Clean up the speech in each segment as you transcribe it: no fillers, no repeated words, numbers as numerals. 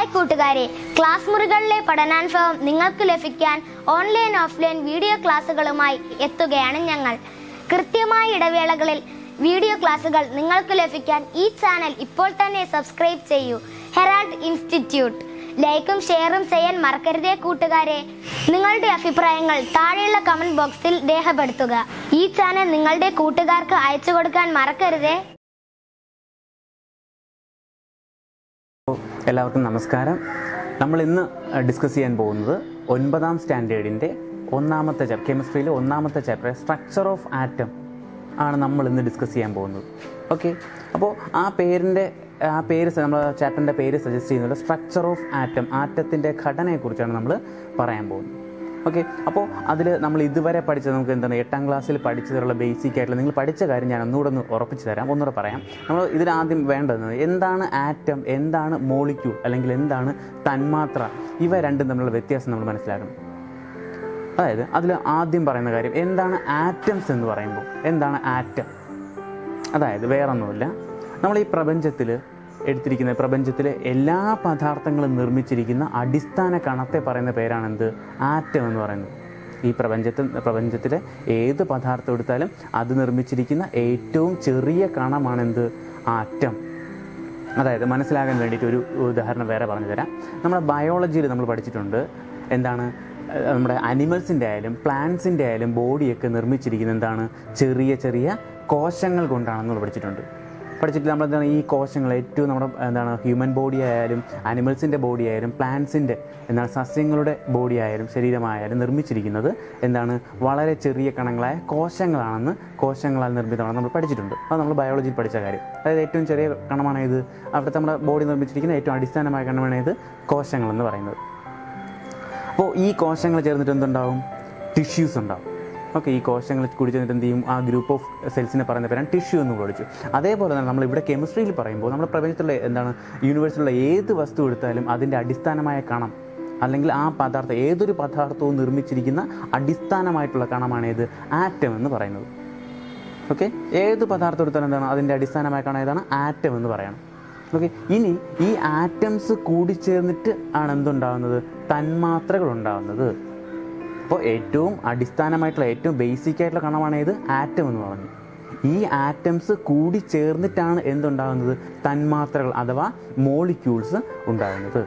Hi കൂട്ടുകാരെ, class മുറികളിലെ പഠനാനുഭവം നിങ്ങൾക്ക് ലഭിക്കാൻ ഓൺലൈൻ ഓഫ്ലൈൻ വീഡിയോ ക്ലാസ്സുകളുമായി എത്തുകയാണ് ഞങ്ങൾ. കൃത്യമായ ഇടവേളകളിൽ വീഡിയോ ക്ലാസ്സുകൾ നിങ്ങൾക്ക് ലഭിക്കാൻ ഈ ചാനൽ ഇപ്പോൾ തന്നെ സബ്സ്ക്രൈബ് ചെയ്യൂ. Herald institute. ലൈക്കും ഷെയറും ചെയ്യാൻ മറക്കരുതേ കൂട്ടുകാരെ. നിങ്ങളുടെ അഭിപ്രായങ്ങൾ താഴെയുള്ള കമന്റ് ബോക്സിൽ രേഖപ്പെടുത്തുക. ഈ ചാനൽ നിങ്ങളുടെ കൂട്ടുകാർക്ക് അയച്ചു കൊടുക്കാൻ മറക്കരുതേ. എല്ലാവർക്കും നമസ്കാരം. നമ്മൾ ഇന്ന് ഡിസ്കസ് ചെയ്യാൻ പോകുന്നത് 9ാം സ്റ്റാൻഡേർഡിൻ്റെ ഒന്നാമത്തെ കെമിസ്ട്രിയിലെ ഒന്നാമത്തെ ചാപ്റ്റർ സ്ട്രക്ചർ ഓഫ് ആറ്റം ആണ് നമ്മൾ ഇന്ന് ഡിസ്കസ് ചെയ്യാൻ പോകുന്നത്. ഓക്കെ, അപ്പോൾ ആ പേര് നമ്മൾ ചാപ്റ്ററിൻ്റെ പേര് സജസ്റ്റ് ചെയ്യുന്നത് സ്ട്രക്ചർ ഓഫ് ആറ്റം, ആറ്റത്തിൻ്റെ ഘടനയെക്കുറിച്ചാണ് നമ്മൾ പറയാൻ പോകുന്നത്. ഓക്കെ, അപ്പോൾ അതിൽ നമ്മൾ ഇതുവരെ പഠിച്ചത് നമുക്ക് എന്താണ് 8ാം ക്ലാസ്സിൽ പഠിച്ചതിലുള്ള ബേസിക് ആയിട്ടുള്ള നിങ്ങൾ പഠിച്ച കാര്യം ഞാൻ ഒന്നുകൂടെ ഉറപ്പിച്ച് തരാം, ഒന്നുകൂടെ പറയാം. നമ്മൾ ഇതിലാദ്യം വേണ്ടത് എന്താണ് ആറ്റം, എന്താണ് മോളിക്യൂൾ അല്ലെങ്കിൽ എന്താണ് തന്മാത്ര, ഇവ രണ്ടും തമ്മിലുള്ള വ്യത്യാസം നമ്മൾ മനസ്സിലാക്കണം. അതായത് അതിൽ ആദ്യം പറയുന്ന കാര്യം എന്താണ് ആറ്റംസ് എന്ന് പറയുമ്പോൾ എന്താണ് ആറ്റം. അതായത് വേറൊന്നുമില്ല, നമ്മൾ ഈ പ്രപഞ്ചത്തിലെ എല്ലാ പദാർത്ഥങ്ങളും നിർമ്മിച്ചിരിക്കുന്ന അടിസ്ഥാന കണത്തെ പറയുന്ന പേരാണെന്ത്? ആറ്റം എന്ന് പറയുന്നത്. ഈ പ്രപഞ്ചത്തിലെ ഏത് പദാർത്ഥം എടുത്താലും അത് നിർമ്മിച്ചിരിക്കുന്ന ഏറ്റവും ചെറിയ കണമാണെന്ത്? ആറ്റം. അതായത് മനസ്സിലാകാൻ വേണ്ടിയിട്ട് ഒരു ഉദാഹരണം വേറെ പറഞ്ഞു തരാം. നമ്മുടെ ബയോളജിയിൽ നമ്മൾ പഠിച്ചിട്ടുണ്ട് എന്താണ്, നമ്മുടെ അനിമൽസിൻ്റെ ആയാലും പ്ലാന്റ്സിൻ്റെ ആയാലും ബോഡിയൊക്കെ നിർമ്മിച്ചിരിക്കുന്നത് എന്താണ്? ചെറിയ ചെറിയ കോശങ്ങൾ കൊണ്ടാണെന്ന് പഠിച്ചിട്ട് നമ്മൾ എന്താണ് ഈ കോശങ്ങൾ ഏറ്റവും നമ്മുടെ എന്താണ് ഹ്യൂമൻ ബോഡി ആയാലും അനിമൽസിൻ്റെ ബോഡി ആയാലും പ്ലാന്റ്സിൻ്റെ എന്താണ് സസ്യങ്ങളുടെ ബോഡി ആയാലും ശരീരമായാലും നിർമ്മിച്ചിരിക്കുന്നത് എന്താണ്? വളരെ ചെറിയ കണങ്ങളായ കോശങ്ങളാൽ നിർമ്മിതമാണ് നമ്മൾ പഠിച്ചിട്ടുണ്ട്. അത് നമ്മൾ ബയോളജിയിൽ പഠിച്ച കാര്യം. അതായത് ഏറ്റവും ചെറിയ കണമാണ് ഇത്, അവിടുത്തെ നമ്മുടെ ബോഡി നിർമ്മിച്ചിരിക്കുന്ന ഏറ്റവും അടിസ്ഥാനമായ കണമാണ് ഇത് കോശങ്ങളെന്ന് പറയുന്നത്. അപ്പോൾ ഈ കോശങ്ങൾ ചേർന്നിട്ട് എന്തുണ്ടാവും? ടിഷ്യൂസ് ഉണ്ടാവും. ഓക്കെ, ഈ കോശങ്ങൾ കൂടി ചേർന്നിട്ട് എന്ത് ചെയ്യും? ആ ഗ്രൂപ്പ് ഓഫ് സെൽസിനെ പറയുന്ന പേരാണ് ടിഷ്യൂ എന്ന് പഠിച്ചു. അതേപോലെ തന്നെ നമ്മളിവിടെ കെമിസ്ട്രിയിൽ പറയുമ്പോൾ നമ്മുടെ പ്രപഞ്ചത്തിലുള്ള എന്താണ് യൂണിവേഴ്സിലുള്ള ഏത് വസ്തു എടുത്താലും അതിൻ്റെ അടിസ്ഥാനമായ കണം അല്ലെങ്കിൽ ആ പദാർത്ഥം ഏതൊരു പദാർത്ഥവും നിർമ്മിച്ചിരിക്കുന്ന അടിസ്ഥാനമായിട്ടുള്ള കണമാണ് ഏത്? ആറ്റം എന്ന് പറയുന്നത്. ഓക്കെ, ഏത് പദാർത്ഥം എടുത്താലും എന്താണ് അതിൻ്റെ അടിസ്ഥാനമായ കണം ഏതാണ്? ആറ്റം എന്ന് പറയണം. ഓക്കെ, ഇനി ഈ ആറ്റംസ് കൂടിച്ചേർന്നിട്ട് ആണ് എന്തുണ്ടാകുന്നത്? തന്മാത്രകൾ ഉണ്ടാകുന്നത്. അപ്പോൾ ഏറ്റവും അടിസ്ഥാനമായിട്ടുള്ള ഏറ്റവും ബേസിക് ആയിട്ടുള്ള കണമാണ് ഏത്? ആറ്റം എന്ന് പറഞ്ഞു. ഈ ആറ്റംസ് കൂടി ചേർന്നിട്ടാണ് എന്തുണ്ടാകുന്നത്? തന്മാത്രകൾ അഥവാ മോളിക്യൂൾസ് ഉണ്ടാകുന്നത്.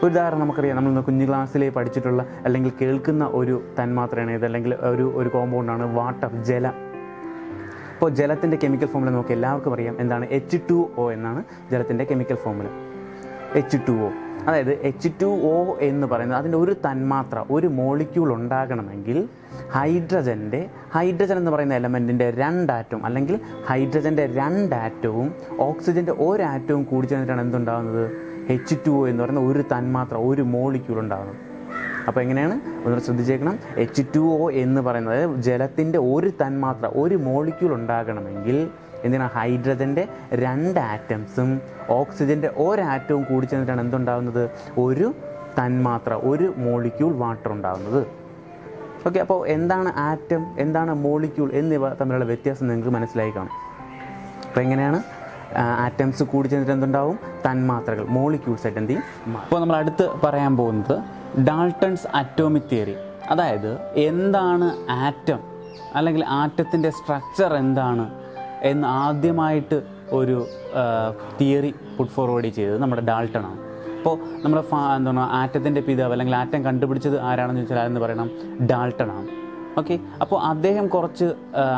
ഉദാഹരണം നമുക്കറിയാം, നമ്മൾ കുഞ്ഞു ക്ലാസ്സിൽ പഠിച്ചിട്ടുള്ള അല്ലെങ്കിൽ കേൾക്കുന്ന ഒരു തന്മാത്രയാണ് ഇത്, അല്ലെങ്കിൽ ഒരു കോമ്പൗണ്ടാണ് വാട്ടർ, ജലം. അപ്പോൾ ജലത്തിൻ്റെ കെമിക്കൽ ഫോമുല നമുക്ക് എല്ലാവർക്കും അറിയാം എന്താണ്? H2O എന്നാണ് ജലത്തിൻ്റെ കെമിക്കൽ ഫോമുല. H2O. അതായത് H2O എന്ന് പറയുന്നത് അതിൻ്റെ ഒരു തന്മാത്ര, ഒരു മോളിക്യൂൾ ഉണ്ടാകണമെങ്കിൽ ഹൈഡ്രജൻ എന്ന് പറയുന്ന എലമെൻറ്റിൻ്റെ 2 ആറ്റവും അല്ലെങ്കിൽ ഹൈഡ്രജൻ്റെ 2 ആറ്റവും ഓക്സിജൻ്റെ 1 ആറ്റവും കൂടി ചേർന്നിട്ടാണ് എന്തുണ്ടാകുന്നത്? H2O എന്ന് പറയുന്ന ഒരു തന്മാത്ര, ഒരു മോളിക്യൂൾ ഉണ്ടാകുന്നത്. അപ്പോൾ എങ്ങനെയാണ്? ഒന്ന് ശ്രദ്ധിച്ചേക്കണം. H2O എന്ന് പറയുന്നത് ജലത്തിൻ്റെ ഒരു തന്മാത്ര, ഒരു മോളിക്യൂൾ ഉണ്ടാകണമെങ്കിൽ എന്തിനാണ്? ഹൈഡ്രജൻ്റെ 2 ആറ്റംസും ഓക്സിജൻ്റെ 1 ആറ്റവും കൂടി ചേർന്നിട്ടാണ് എന്തുണ്ടാകുന്നത്? ഒരു തന്മാത്ര, ഒരു മോളിക്യൂൾ വാട്ടർ ഉണ്ടാകുന്നത്. ഓക്കെ, അപ്പോൾ എന്താണ് ആറ്റം, എന്താണ് മോളിക്യൂൾ എന്നിവ തമ്മിലുള്ള വ്യത്യാസം നിങ്ങൾക്ക് മനസ്സിലായി കാണും. അപ്പോൾ എങ്ങനെയാണ് ആറ്റംസ് കൂടി ചേർന്നിട്ട് എന്തുണ്ടാവും? തന്മാത്രകൾ, മോളിക്യൂൾസ് ആയിട്ട് എന്ത് ചെയ്യും? അപ്പോൾ നമ്മൾ അടുത്ത് പറയാൻ പോകുന്നത് ഡാൾട്ടൺസ് അറ്റോമിക് തിയറി. അതായത് എന്താണ് ആറ്റം അല്ലെങ്കിൽ ആറ്റത്തിൻ്റെ സ്ട്രക്ചർ എന്താണ് എന്ന് ആദ്യമായിട്ട് ഒരു തിയറി പുട്ട് ഫോർവേഡ് ചെയ്തത് നമ്മുടെ ഡാൾട്ടണാണ്. അപ്പോൾ നമ്മുടെ എന്താണ് ആറ്റത്തിൻ്റെ പിതാവ് അല്ലെങ്കിൽ ആറ്റം കണ്ടുപിടിച്ചത് ആരാണെന്ന് ചോദിച്ചാൽ അതെന്ന് പറയണം ഡാൾട്ടണാണ്. ഓക്കെ, അപ്പോൾ അദ്ദേഹം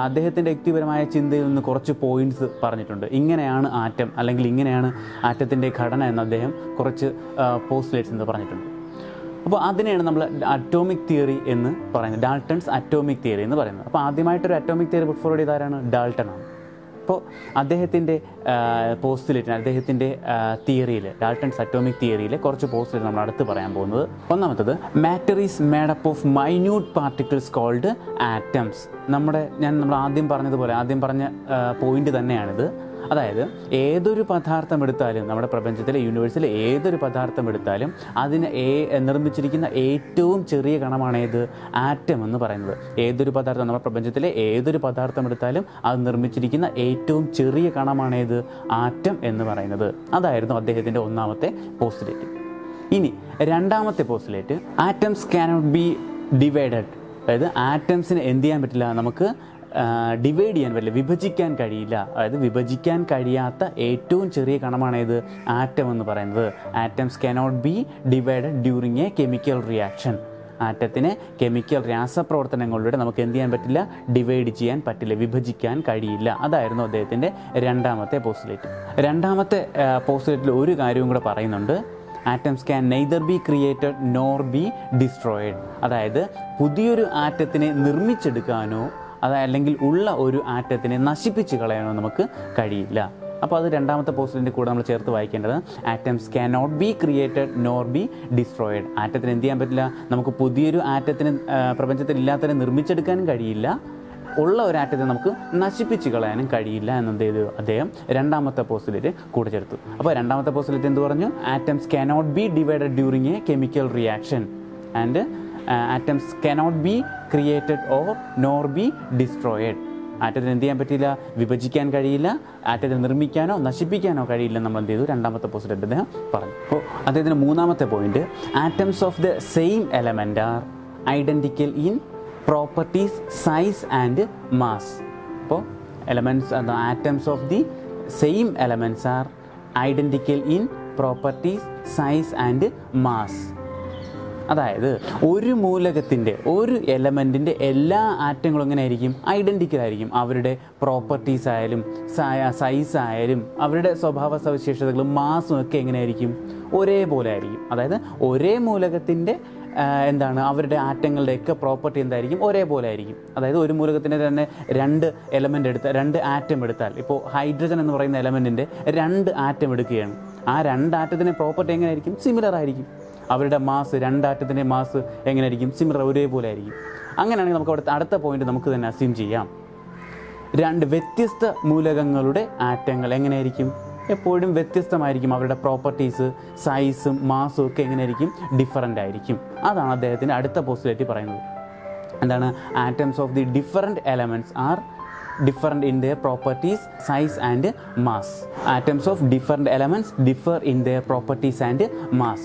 അദ്ദേഹത്തിൻ്റെ വ്യക്തിപരമായ ചിന്തയിൽ നിന്ന് കുറച്ച് പോയിൻറ്റ്സ് പറഞ്ഞിട്ടുണ്ട്. ഇങ്ങനെയാണ് ആറ്റം അല്ലെങ്കിൽ ഇങ്ങനെയാണ് ആറ്റത്തിൻ്റെ ഘടന എന്ന് അദ്ദേഹം കുറച്ച് പോസ്റ്റുലേറ്റ്സ് എന്ന് പറഞ്ഞിട്ടുണ്ട്. അപ്പോൾ അതിനെയാണ് നമ്മൾ അറ്റോമിക് തിയറി എന്ന് പറയുന്നത്, ഡാൾട്ടൺസ് അറ്റോമിക് തിയറി എന്ന് പറയുന്നത്. അപ്പോൾ ആദ്യമായിട്ടൊരു അറ്റോമിക് തിയറി പുട്ട് ഫോർവേഡ് ചെയ്ത ആരാണ്? ഡാൾട്ടണാണ്. അപ്പോൾ അദ്ദേഹത്തിൻ്റെ പോസ്റ്റുലേറ്റിന്, അദ്ദേഹത്തിൻ്റെ തിയറിയിൽ, ഡാൾട്ടൺസ് അറ്റോമിക് തിയറിയിലെ കുറച്ച് പോസ്റ്റുലേറ്റ് നമ്മൾ അടുത്ത് പറയാൻ പോകുന്നത്. ഒന്നാമത്തത്, matter is made up of minute particles called atoms. നമ്മൾ ആദ്യം പറഞ്ഞതുപോലെ ആദ്യം പറഞ്ഞ പോയിന്റ് തന്നെയാണിത്. അതായത് ഏതൊരു പദാർത്ഥം എടുത്താലും നമ്മുടെ പ്രപഞ്ചത്തിലെ യൂണിവേഴ്സിലെ ഏതൊരു പദാർത്ഥം എടുത്താലും അതിന് നിർമ്മിച്ചിരിക്കുന്ന ഏറ്റവും ചെറിയ കണമാണ് ഏത്? ആറ്റം എന്ന് പറയുന്നത്. ഏതൊരു പദാർത്ഥം നമ്മുടെ പ്രപഞ്ചത്തിലെ ഏതൊരു പദാർത്ഥം എടുത്താലും അത് നിർമ്മിച്ചിരിക്കുന്ന ഏറ്റവും ചെറിയ കണമാണ് ഏത്? ആറ്റം എന്ന് പറയുന്നത്. അതായിരുന്നു അദ്ദേഹത്തിൻ്റെ ഒന്നാമത്തെ പോസ്റ്റുലേറ്റ്. ഇനി രണ്ടാമത്തെ postulate, atoms cannot be divided. അതായത് ആറ്റംസിന് എന്ത് ചെയ്യാൻ പറ്റില്ല, നമുക്ക് ഡിവൈഡ് ചെയ്യാൻ പറ്റില്ല, വിഭജിക്കാൻ കഴിയില്ല. അതായത് വിഭജിക്കാൻ കഴിയാത്ത ഏറ്റവും ചെറിയ കണമാണ് ഏത്, ആറ്റം എന്ന് പറയുന്നത്. Atoms cannot be divided during a chemical reaction. ആറ്റത്തിനെ കെമിക്കൽ രാസപ്രവർത്തനങ്ങളിലൂടെ നമുക്ക് എന്ത് ചെയ്യാൻ പറ്റില്ല, ഡിവൈഡ് ചെയ്യാൻ പറ്റില്ല, വിഭജിക്കാൻ കഴിയില്ല. അതായിരുന്നു അദ്ദേഹത്തിൻ്റെ രണ്ടാമത്തെ പോസ്റ്റുലേറ്റ്. രണ്ടാമത്തെ പോസ്റ്റുലേറ്റിൽ ഒരു കാര്യവും കൂടെ പറയുന്നുണ്ട്, atoms can neither B created nor be destroyed. അതായത് പുതിയൊരു ആറ്റത്തിനെ നിർമ്മിച്ചെടുക്കാനോ അല്ലെങ്കിൽ ഉള്ള ഒരു ആറ്റത്തിനെ നശിപ്പിച്ച് കളയാനോ നമുക്ക് കഴിയില്ല. അപ്പോൾ അത് രണ്ടാമത്തെ പോസ്റ്റിൻ്റെ കൂടെ നമ്മൾ ചേർത്ത് വായിക്കേണ്ടത് atoms can not be created nor be destroyed. ആറ്റത്തിന് എന്ത് ചെയ്യാൻ പറ്റില്ല, നമുക്ക് പുതിയൊരു ആറ്റത്തിന് പ്രപഞ്ചത്തിൽ ഇല്ലാത്തതിനെ നിർമ്മിച്ചെടുക്കാനും കഴിയില്ല, ഉള്ള ഒരു ആറ്റത്തെ നമുക്ക് നശിപ്പിച്ച് കളയാനും കഴിയില്ല എന്നത് അദ്ദേഹം രണ്ടാമത്തെ പോസ്റ്റിലേക്ക് കൂടെ ചേർത്തു. അപ്പോൾ രണ്ടാമത്തെ പോസ്റ്റിലേക്ക് എന്ത് പറഞ്ഞു, atoms cannot be divided during a chemical reaction and atoms cannot be created or nor be destroyed. ആറ്റത്തിന് എന്ത് ചെയ്യാൻ പറ്റില്ല, വിഭജിക്കാൻ കഴിയില്ല, ആറ്റത്തെ നിർമ്മിക്കാനോ നശിപ്പിക്കാനോ കഴിയില്ല നമ്മൾ എന്ത് ചെയ്തു, രണ്ടാമത്തെ പോസ്റ്റിലേക്ക് അദ്ദേഹം പറഞ്ഞു. അപ്പോൾ അദ്ദേഹത്തിൻ്റെ മൂന്നാമത്തെ point, atoms of the same element are identical in properties, size and mass. അപ്പോൾ atoms of the same elements are identical in properties, size and mass. അതായത് ഒരു മൂലകത്തിൻ്റെ ഒരു എലമെൻറ്റിൻ്റെ എല്ലാ ആറ്റങ്ങളും എങ്ങനെ ആയിരിക്കും, ഐഡൻറ്റിക്കൽ ആയിരിക്കും. അവരുടെ പ്രോപ്പർട്ടീസ് ആയാലും സൈസ് ആയാലും അവരുടെ സ്വഭാവ സവിശേഷതകളും മാസും ഒക്കെ എങ്ങനെയായിരിക്കും, ഒരേപോലെ ആയിരിക്കും. അതായത് ഒരേ മൂലകത്തിൻ്റെ അവരുടെ ആറ്റങ്ങളുടെയൊക്കെ പ്രോപ്പർട്ടി എന്തായിരിക്കും, ഒരേപോലെ ആയിരിക്കും. അതായത് ഒരു മൂലകത്തിൻ്റെ തന്നെ രണ്ട് ആറ്റം എടുത്താൽ, ഇപ്പോൾ ഹൈഡ്രജൻ എന്ന് പറയുന്ന എലമെൻറ്റിൻ്റെ 2 ആറ്റം എടുക്കുകയാണ്, ആ 2 ആറ്റത്തിൻ്റെ പ്രോപ്പർട്ടി എങ്ങനെയായിരിക്കും, സിമിലർ ആയിരിക്കും. അവരുടെ മാസ്, 2 ആറ്റത്തിൻ്റെ മാസ് എങ്ങനെയായിരിക്കും, സിമിലർ, ഒരേപോലെ ആയിരിക്കും. അങ്ങനെയാണെങ്കിൽ നമുക്ക് അവിടെ അടുത്ത പോയിന്റ് നമുക്ക് തന്നെ അസ്യൂം ചെയ്യാം, 2 വ്യത്യസ്ത മൂലകങ്ങളുടെ ആറ്റങ്ങൾ എങ്ങനെയായിരിക്കും, എപ്പോഴും വ്യത്യസ്തമായിരിക്കും. അവരുടെ പ്രോപ്പർട്ടീസ്, സൈസും മാസും ഒക്കെ എങ്ങനെയായിരിക്കും, ഡിഫറൻ്റ് ആയിരിക്കും. അതാണ് അദ്ദേഹത്തിൻ്റെ അടുത്ത പോസ്റ്റുലേറ്റ് പറയുന്നത്. എന്താണ്, atoms of the different elements are different in their properties, size and mass. Atoms of different elements differ in their properties and mass.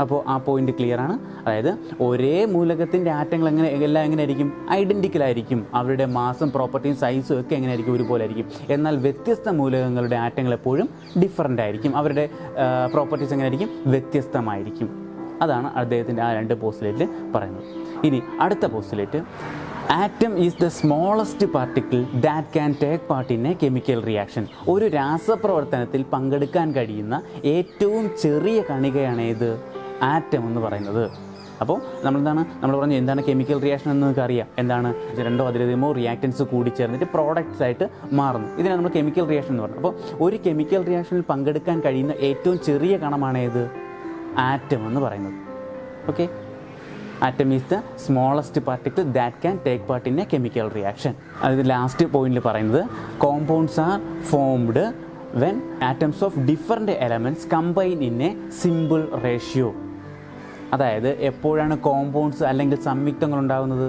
അപ്പോൾ ആ പോയിന്റ് ക്ലിയർ ആണ്. അതായത് ഒരേ മൂലകത്തിൻ്റെ ആറ്റങ്ങൾ എല്ലാം എങ്ങനെയായിരിക്കും, ഐഡൻറ്റിക്കൽ ആയിരിക്കും. അവരുടെ മാസും പ്രോപ്പർട്ടിയും സൈസും ഒക്കെ എങ്ങനെയായിരിക്കും, ഒരുപോലെ ആയിരിക്കും. എന്നാൽ വ്യത്യസ്ത മൂലകങ്ങളുടെ ആറ്റങ്ങൾ എപ്പോഴും ഡിഫറൻ്റ് ആയിരിക്കും. അവരുടെ പ്രോപ്പർട്ടീസ് എങ്ങനെയായിരിക്കും, വ്യത്യസ്തമായിരിക്കും. അതാണ് അദ്ദേഹത്തിൻ്റെ ആ 2 പോസ്റ്റുലേറ്റിൽ പറയുന്നത്. ഇനി അടുത്ത postulate, atom is the smallest particle that can take part in A chemical reaction. ഒരു രാസപ്രവർത്തനത്തിൽ പങ്കെടുക്കാൻ കഴിയുന്ന ഏറ്റവും ചെറിയ കണികയാണ് ഏത്, ആറ്റം എന്ന് പറയുന്നത്. അപ്പോൾ നമ്മൾ പറഞ്ഞു എന്താണ് കെമിക്കൽ റിയാക്ഷൻ എന്ന് നമുക്ക് അറിയാം. എന്താണ്, 2 അതിലധികമോ റിയാക്റ്റൻസ് കൂടിച്ചേർന്നിട്ട് പ്രോഡക്റ്റ്സ് ആയിട്ട് മാറുന്നു. ഇതിനാണ് നമ്മൾ കെമിക്കൽ റിയാക്ഷൻ എന്ന് പറയുന്നത്. അപ്പോൾ ഒരു കെമിക്കൽ റിയാക്ഷനിൽ പങ്കെടുക്കാൻ കഴിയുന്ന ഏറ്റവും ചെറിയ കണമാണ് ഏത്, ആറ്റം എന്ന് പറയുന്നത്. Okay, atom is the smallest particle that can take part in A chemical reaction. അത് ലാസ്റ്റ് പോയിന്റിൽ പറയുന്നത്, compounds are formed when atoms of different elements combine in A simple ratio. അതായത് എപ്പോഴാണ് കോമ്പൗണ്ട്സ് അല്ലെങ്കിൽ സംയുക്തങ്ങൾ ഉണ്ടാകുന്നത്,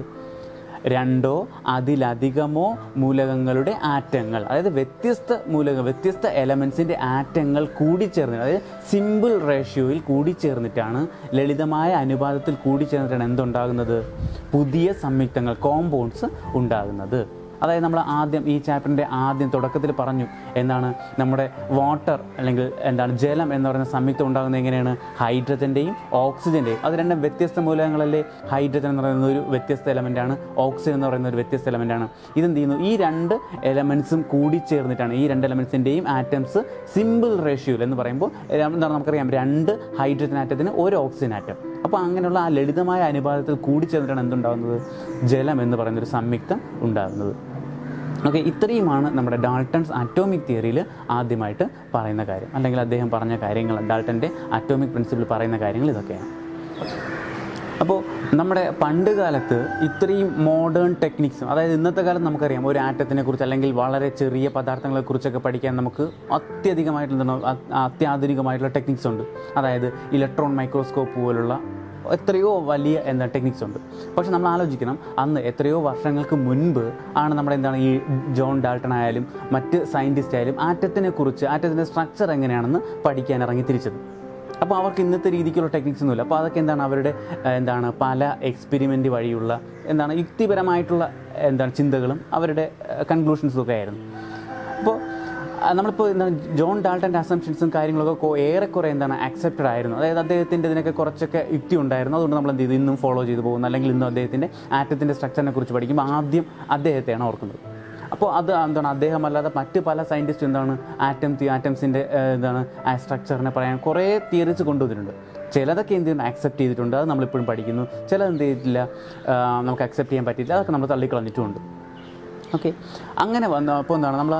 2 അതിലധികമോ മൂലകങ്ങളുടെ ആറ്റങ്ങൾ, അതായത് വ്യത്യസ്ത എലമെൻസിൻ്റെ ആറ്റങ്ങൾ കൂടിച്ചേർന്ന്, അതായത് സിമ്പിൾ റേഷ്യോയിൽ കൂടിച്ചേർന്നിട്ടാണ്, ലളിതമായ അനുപാതത്തിൽ കൂടിച്ചേർന്നിട്ടാണ് എന്തുണ്ടാകുന്നത്, പുതിയ സംയുക്തങ്ങൾ, കോമ്പൗണ്ട്സ് ഉണ്ടാകുന്നത്. അതായത് നമ്മൾ ഈ ചാപ്റ്ററിൻ്റെ തുടക്കത്തിൽ പറഞ്ഞു, നമ്മുടെ വാട്ടർ അല്ലെങ്കിൽ ജലം എന്ന് പറയുന്ന സംയുക്തം ഉണ്ടാകുന്നത് എങ്ങനെയാണ്, ഹൈഡ്രജൻ്റെയും ഓക്സിജൻ്റെയും. അത് 2 വ്യത്യസ്ത മൂലകങ്ങളല്ലേ. ഹൈഡ്രജൻ എന്ന് പറയുന്ന ഒരു വ്യത്യസ്ത എലമെൻ്റാണ്, ഓക്സിജൻ എന്ന് പറയുന്ന ഒരു വ്യത്യസ്ത എലമെൻ്റാണ്. ഇതെന്ത് ചെയ്യുന്നു, ഈ 2 എലമെൻറ്റ്സും കൂടിച്ചേർന്നിട്ടാണ്, ഈ 2 എലമെൻറ്റ്സിൻ്റെയും ആറ്റംസ് സിമ്പിൾ റേഷ്യോയിൽ എന്ന് പറയുമ്പോൾ നമുക്കറിയാം 2 ഹൈഡ്രജൻ ആറ്റത്തിന് 1 ഓക്സിജൻ ആറ്റം. അപ്പോൾ അങ്ങനെയുള്ള ആ ലളിതമായ അനുപാതത്തിൽ കൂടിച്ചേർന്നിട്ടാണ് എന്തുണ്ടാകുന്നത്, ജലം എന്ന് പറയുന്നൊരു സംയുക്തം ഉണ്ടാകുന്നത്. ഓക്കെ, ഇത്രയുമാണ് നമ്മുടെ ഡാൾട്ടൺസ് അറ്റോമിക് തിയറിയിൽ ആദ്യമായിട്ട് പറയുന്ന കാര്യം, അല്ലെങ്കിൽ അദ്ദേഹം പറഞ്ഞ കാര്യങ്ങൾ, ഡാൾട്ടൻ്റെ അറ്റോമിക് പ്രിൻസിപ്പിൾ പറയുന്ന കാര്യങ്ങൾ ഇതൊക്കെയാണ്. അപ്പോൾ നമ്മുടെ പണ്ട് കാലത്ത് ഇത്രയും മോഡേൺ ടെക്നിക്സും, അതായത് ഇന്നത്തെ കാലത്ത് നമുക്കറിയാം ഒരു ആറ്റത്തിനെ കുറിച്ച് അല്ലെങ്കിൽ വളരെ ചെറിയ പദാർത്ഥങ്ങളെക്കുറിച്ചൊക്കെ പഠിക്കാൻ നമുക്ക് അത്യാധുനികമായിട്ടുള്ള ടെക്നിക്സ് ഉണ്ട്. അതായത് ഇലക്ട്രോൺ മൈക്രോസ്കോപ്പ് പോലുള്ള എത്രയോ വലിയ ടെക്നിക്സ് ഉണ്ട്. പക്ഷെ നമ്മൾ ആലോചിക്കണം, അന്ന് എത്രയോ വർഷങ്ങൾക്ക് മുൻപ് ആണ് നമ്മുടെ ഈ ജോൺ ഡാൾട്ടൺ ആയാലും മറ്റ് സയൻറ്റിസ്റ്റ് ആയാലും ആറ്റത്തിൻ്റെ സ്ട്രക്ചർ എങ്ങനെയാണെന്ന് പഠിക്കാൻ ഇറങ്ങി തിരിച്ചത്. അപ്പോൾ അവർക്ക് ഇന്നത്തെ രീതിക്കുള്ള ടെക്നിക്സ് ഒന്നുമില്ല. അപ്പോൾ അതൊക്കെ എന്താണ് അവരുടെ പല എക്സ്പെരിമെൻ്റ് വഴിയുള്ള യുക്തിപരമായിട്ടുള്ള ചിന്തകളും അവരുടെ കൺക്ലൂഷൻസും ഒക്കെ ആയിരുന്നു. അപ്പോൾ നമ്മളിപ്പോൾ ജോൺ ഡാൾട്ടൻ്റെ അസംഷൻസും കാര്യങ്ങളൊക്കെ ഏറെക്കുറെ ആക്സെപ്റ്റഡ് ആയിരുന്നു. അതായത് അദ്ദേഹത്തിൻ്റെ ഇതിനൊക്കെ കുറച്ചൊക്കെ യുക്തി ഉണ്ടായിരുന്നു. അതുകൊണ്ട് നമ്മൾ എന്ത് ചെയ്തു, ഇന്നും ഫോളോ ചെയ്തു പോകുന്നു. അല്ലെങ്കിൽ ഇന്നും അദ്ദേഹത്തിൻ്റെ ആറ്റത്തിൻ്റെ സ്ട്രക്ചറിനെ കുറിച്ച് പഠിക്കുമ്പോൾ ആദ്യം അദ്ദേഹത്തെയാണ് ഓർക്കുന്നത്. അപ്പോൾ അത് അദ്ദേഹമല്ലാതെ മറ്റ് പല സയൻറ്റിസ്റ്റും ആറ്റംസിൻ്റെ സ്ട്രക്ചറിനെ പറയാൻ കുറേ തിയറീസ് കൊണ്ടുവന്നിട്ടുണ്ട്. ചിലതൊക്കെ ആക്സെപ്റ്റ് ചെയ്തിട്ടുണ്ട്, അത് നമ്മളിപ്പോഴും പഠിക്കുന്നു. ചിലത് എന്ത് ചെയ്തിട്ടില്ല, നമുക്ക് അക്സെപ്റ്റ് ചെയ്യാൻ പറ്റിയില്ല, അതൊക്കെ നമ്മൾ തള്ളിക്കളഞ്ഞിട്ടുമുണ്ട്. ഓക്കെ, അങ്ങനെ അപ്പോൾ നമ്മൾ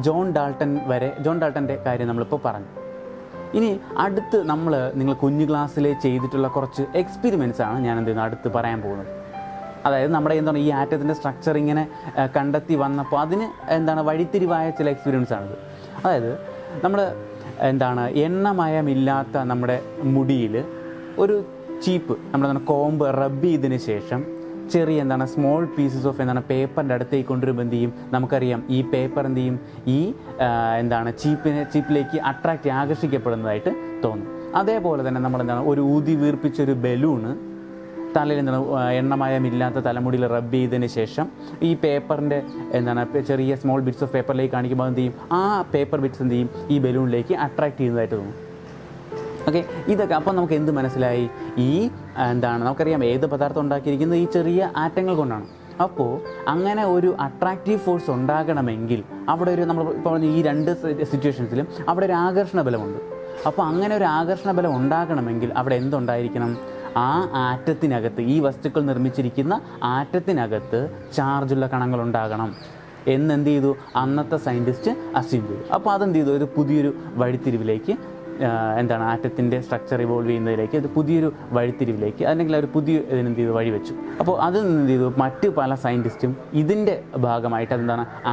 ജോൺ ഡാൾട്ടൻ്റെ കാര്യം നമ്മളിപ്പോൾ പറഞ്ഞു. ഇനി അടുത്ത് നിങ്ങൾ കുഞ്ഞു ക്ലാസ്സിൽ ചെയ്തിട്ടുള്ള കുറച്ച് എക്സ്പെരിമെൻറ്റ്സ് ആണ് ഞാൻ അടുത്ത് പറയാൻ പോകുന്നത്. അതായത് നമ്മുടെ ഈ ആറ്റത്തിൻ്റെ സ്ട്രക്ചർ ഇങ്ങനെ കണ്ടെത്തി വന്നപ്പോൾ അതിന് വഴിത്തിരിവായ ചില എക്സ്പീരിയൻസ് ആണിത്. അതായത് നമ്മൾ എണ്ണമയമില്ലാത്ത നമ്മുടെ മുടിയിൽ ഒരു ചീപ്പ് കോമ്പ് റബ്ബ് ചെയ്തതിന് ശേഷം ചെറിയ സ്മോൾ പീസസ് ഓഫ് പേപ്പറിൻ്റെ അടുത്തേക്ക് കൊണ്ടുവരുമ്പോൾ എന്ത് ചെയ്യും, നമുക്കറിയാം ഈ പേപ്പർ എന്ത് ചെയ്യും, ഈ ചീപ്പിലേക്ക് ആകർഷിക്കപ്പെടുന്നതായിട്ട് തോന്നും. അതേപോലെ തന്നെ നമ്മൾ ഒരു ഊതി വീർപ്പിച്ചൊരു ബലൂണ് തലയിൽ എണ്ണമയമില്ലാത്ത തലമുടിയിൽ റബ്ബ് ചെയ്തതിന് ശേഷം ഈ പേപ്പറിൻ്റെ ചെറിയ സ്മോൾ ബിറ്റ്സ് ഓഫ് പേപ്പറിലേക്ക് കാണിക്കുമ്പോൾ എന്ത് ചെയ്യും, ആ പേപ്പർ ബിറ്റ്സ് എന്ത് ചെയ്യും, ഈ ബലൂണിലേക്ക് അട്രാക്ട് ചെയ്യുന്നതായിട്ട് തോന്നും. ഓക്കെ, ഇതൊക്കെ അപ്പോൾ നമുക്ക് എന്ത് മനസ്സിലായി, ഈ നമുക്കറിയാം ഏത് പദാർത്ഥം ഉണ്ടാക്കിയിരിക്കുന്നത് ഈ ചെറിയ ആറ്റങ്ങൾ കൊണ്ടാണ്. അപ്പോൾ അങ്ങനെ ഒരു അട്രാക്റ്റീവ് ഫോഴ്സ് ഉണ്ടാകണമെങ്കിൽ അവിടെ നമ്മൾ ഇപ്പോൾ പറഞ്ഞ ഈ രണ്ട് സിറ്റുവേഷൻസിലും അവിടെ ഒരു ആകർഷണ ബലമുണ്ട്. അപ്പോൾ അങ്ങനെ ഒരു ആകർഷണ ബലം ഉണ്ടാകണമെങ്കിൽ അവിടെ എന്തുണ്ടായിരിക്കണം, ആ ആറ്റത്തിനകത്ത്, ഈ വസ്തുക്കൾ നിർമ്മിച്ചിരിക്കുന്ന ആറ്റത്തിനകത്ത് ചാർജുള്ള കണങ്ങൾ ഉണ്ടാകണം എന്ത് ചെയ്തു അന്നത്തെ സയൻറ്റിസ്റ്റ് അസ്യൂം ചെയ്തു. അപ്പോൾ അതെന്ത് ചെയ്തു, ഒരു പുതിയൊരു വഴിത്തിരിവിലേക്ക് ആറ്റത്തിൻ്റെ സ്ട്രക്ചർ ഇവോൾവ് ചെയ്യുന്നതിലേക്ക്, ഇത് പുതിയൊരു വഴിത്തിരിവിലേക്ക്, അല്ലെങ്കിൽ ഒരു പുതിയ ഇതിനെന്ത് ചെയ്തു വഴിവെച്ചു. അപ്പോൾ അതിൽ നിന്ന് എന്ത് ചെയ്തു, മറ്റ് പല സയൻറ്റിസ്റ്റും ഇതിൻ്റെ ഭാഗമായിട്ട്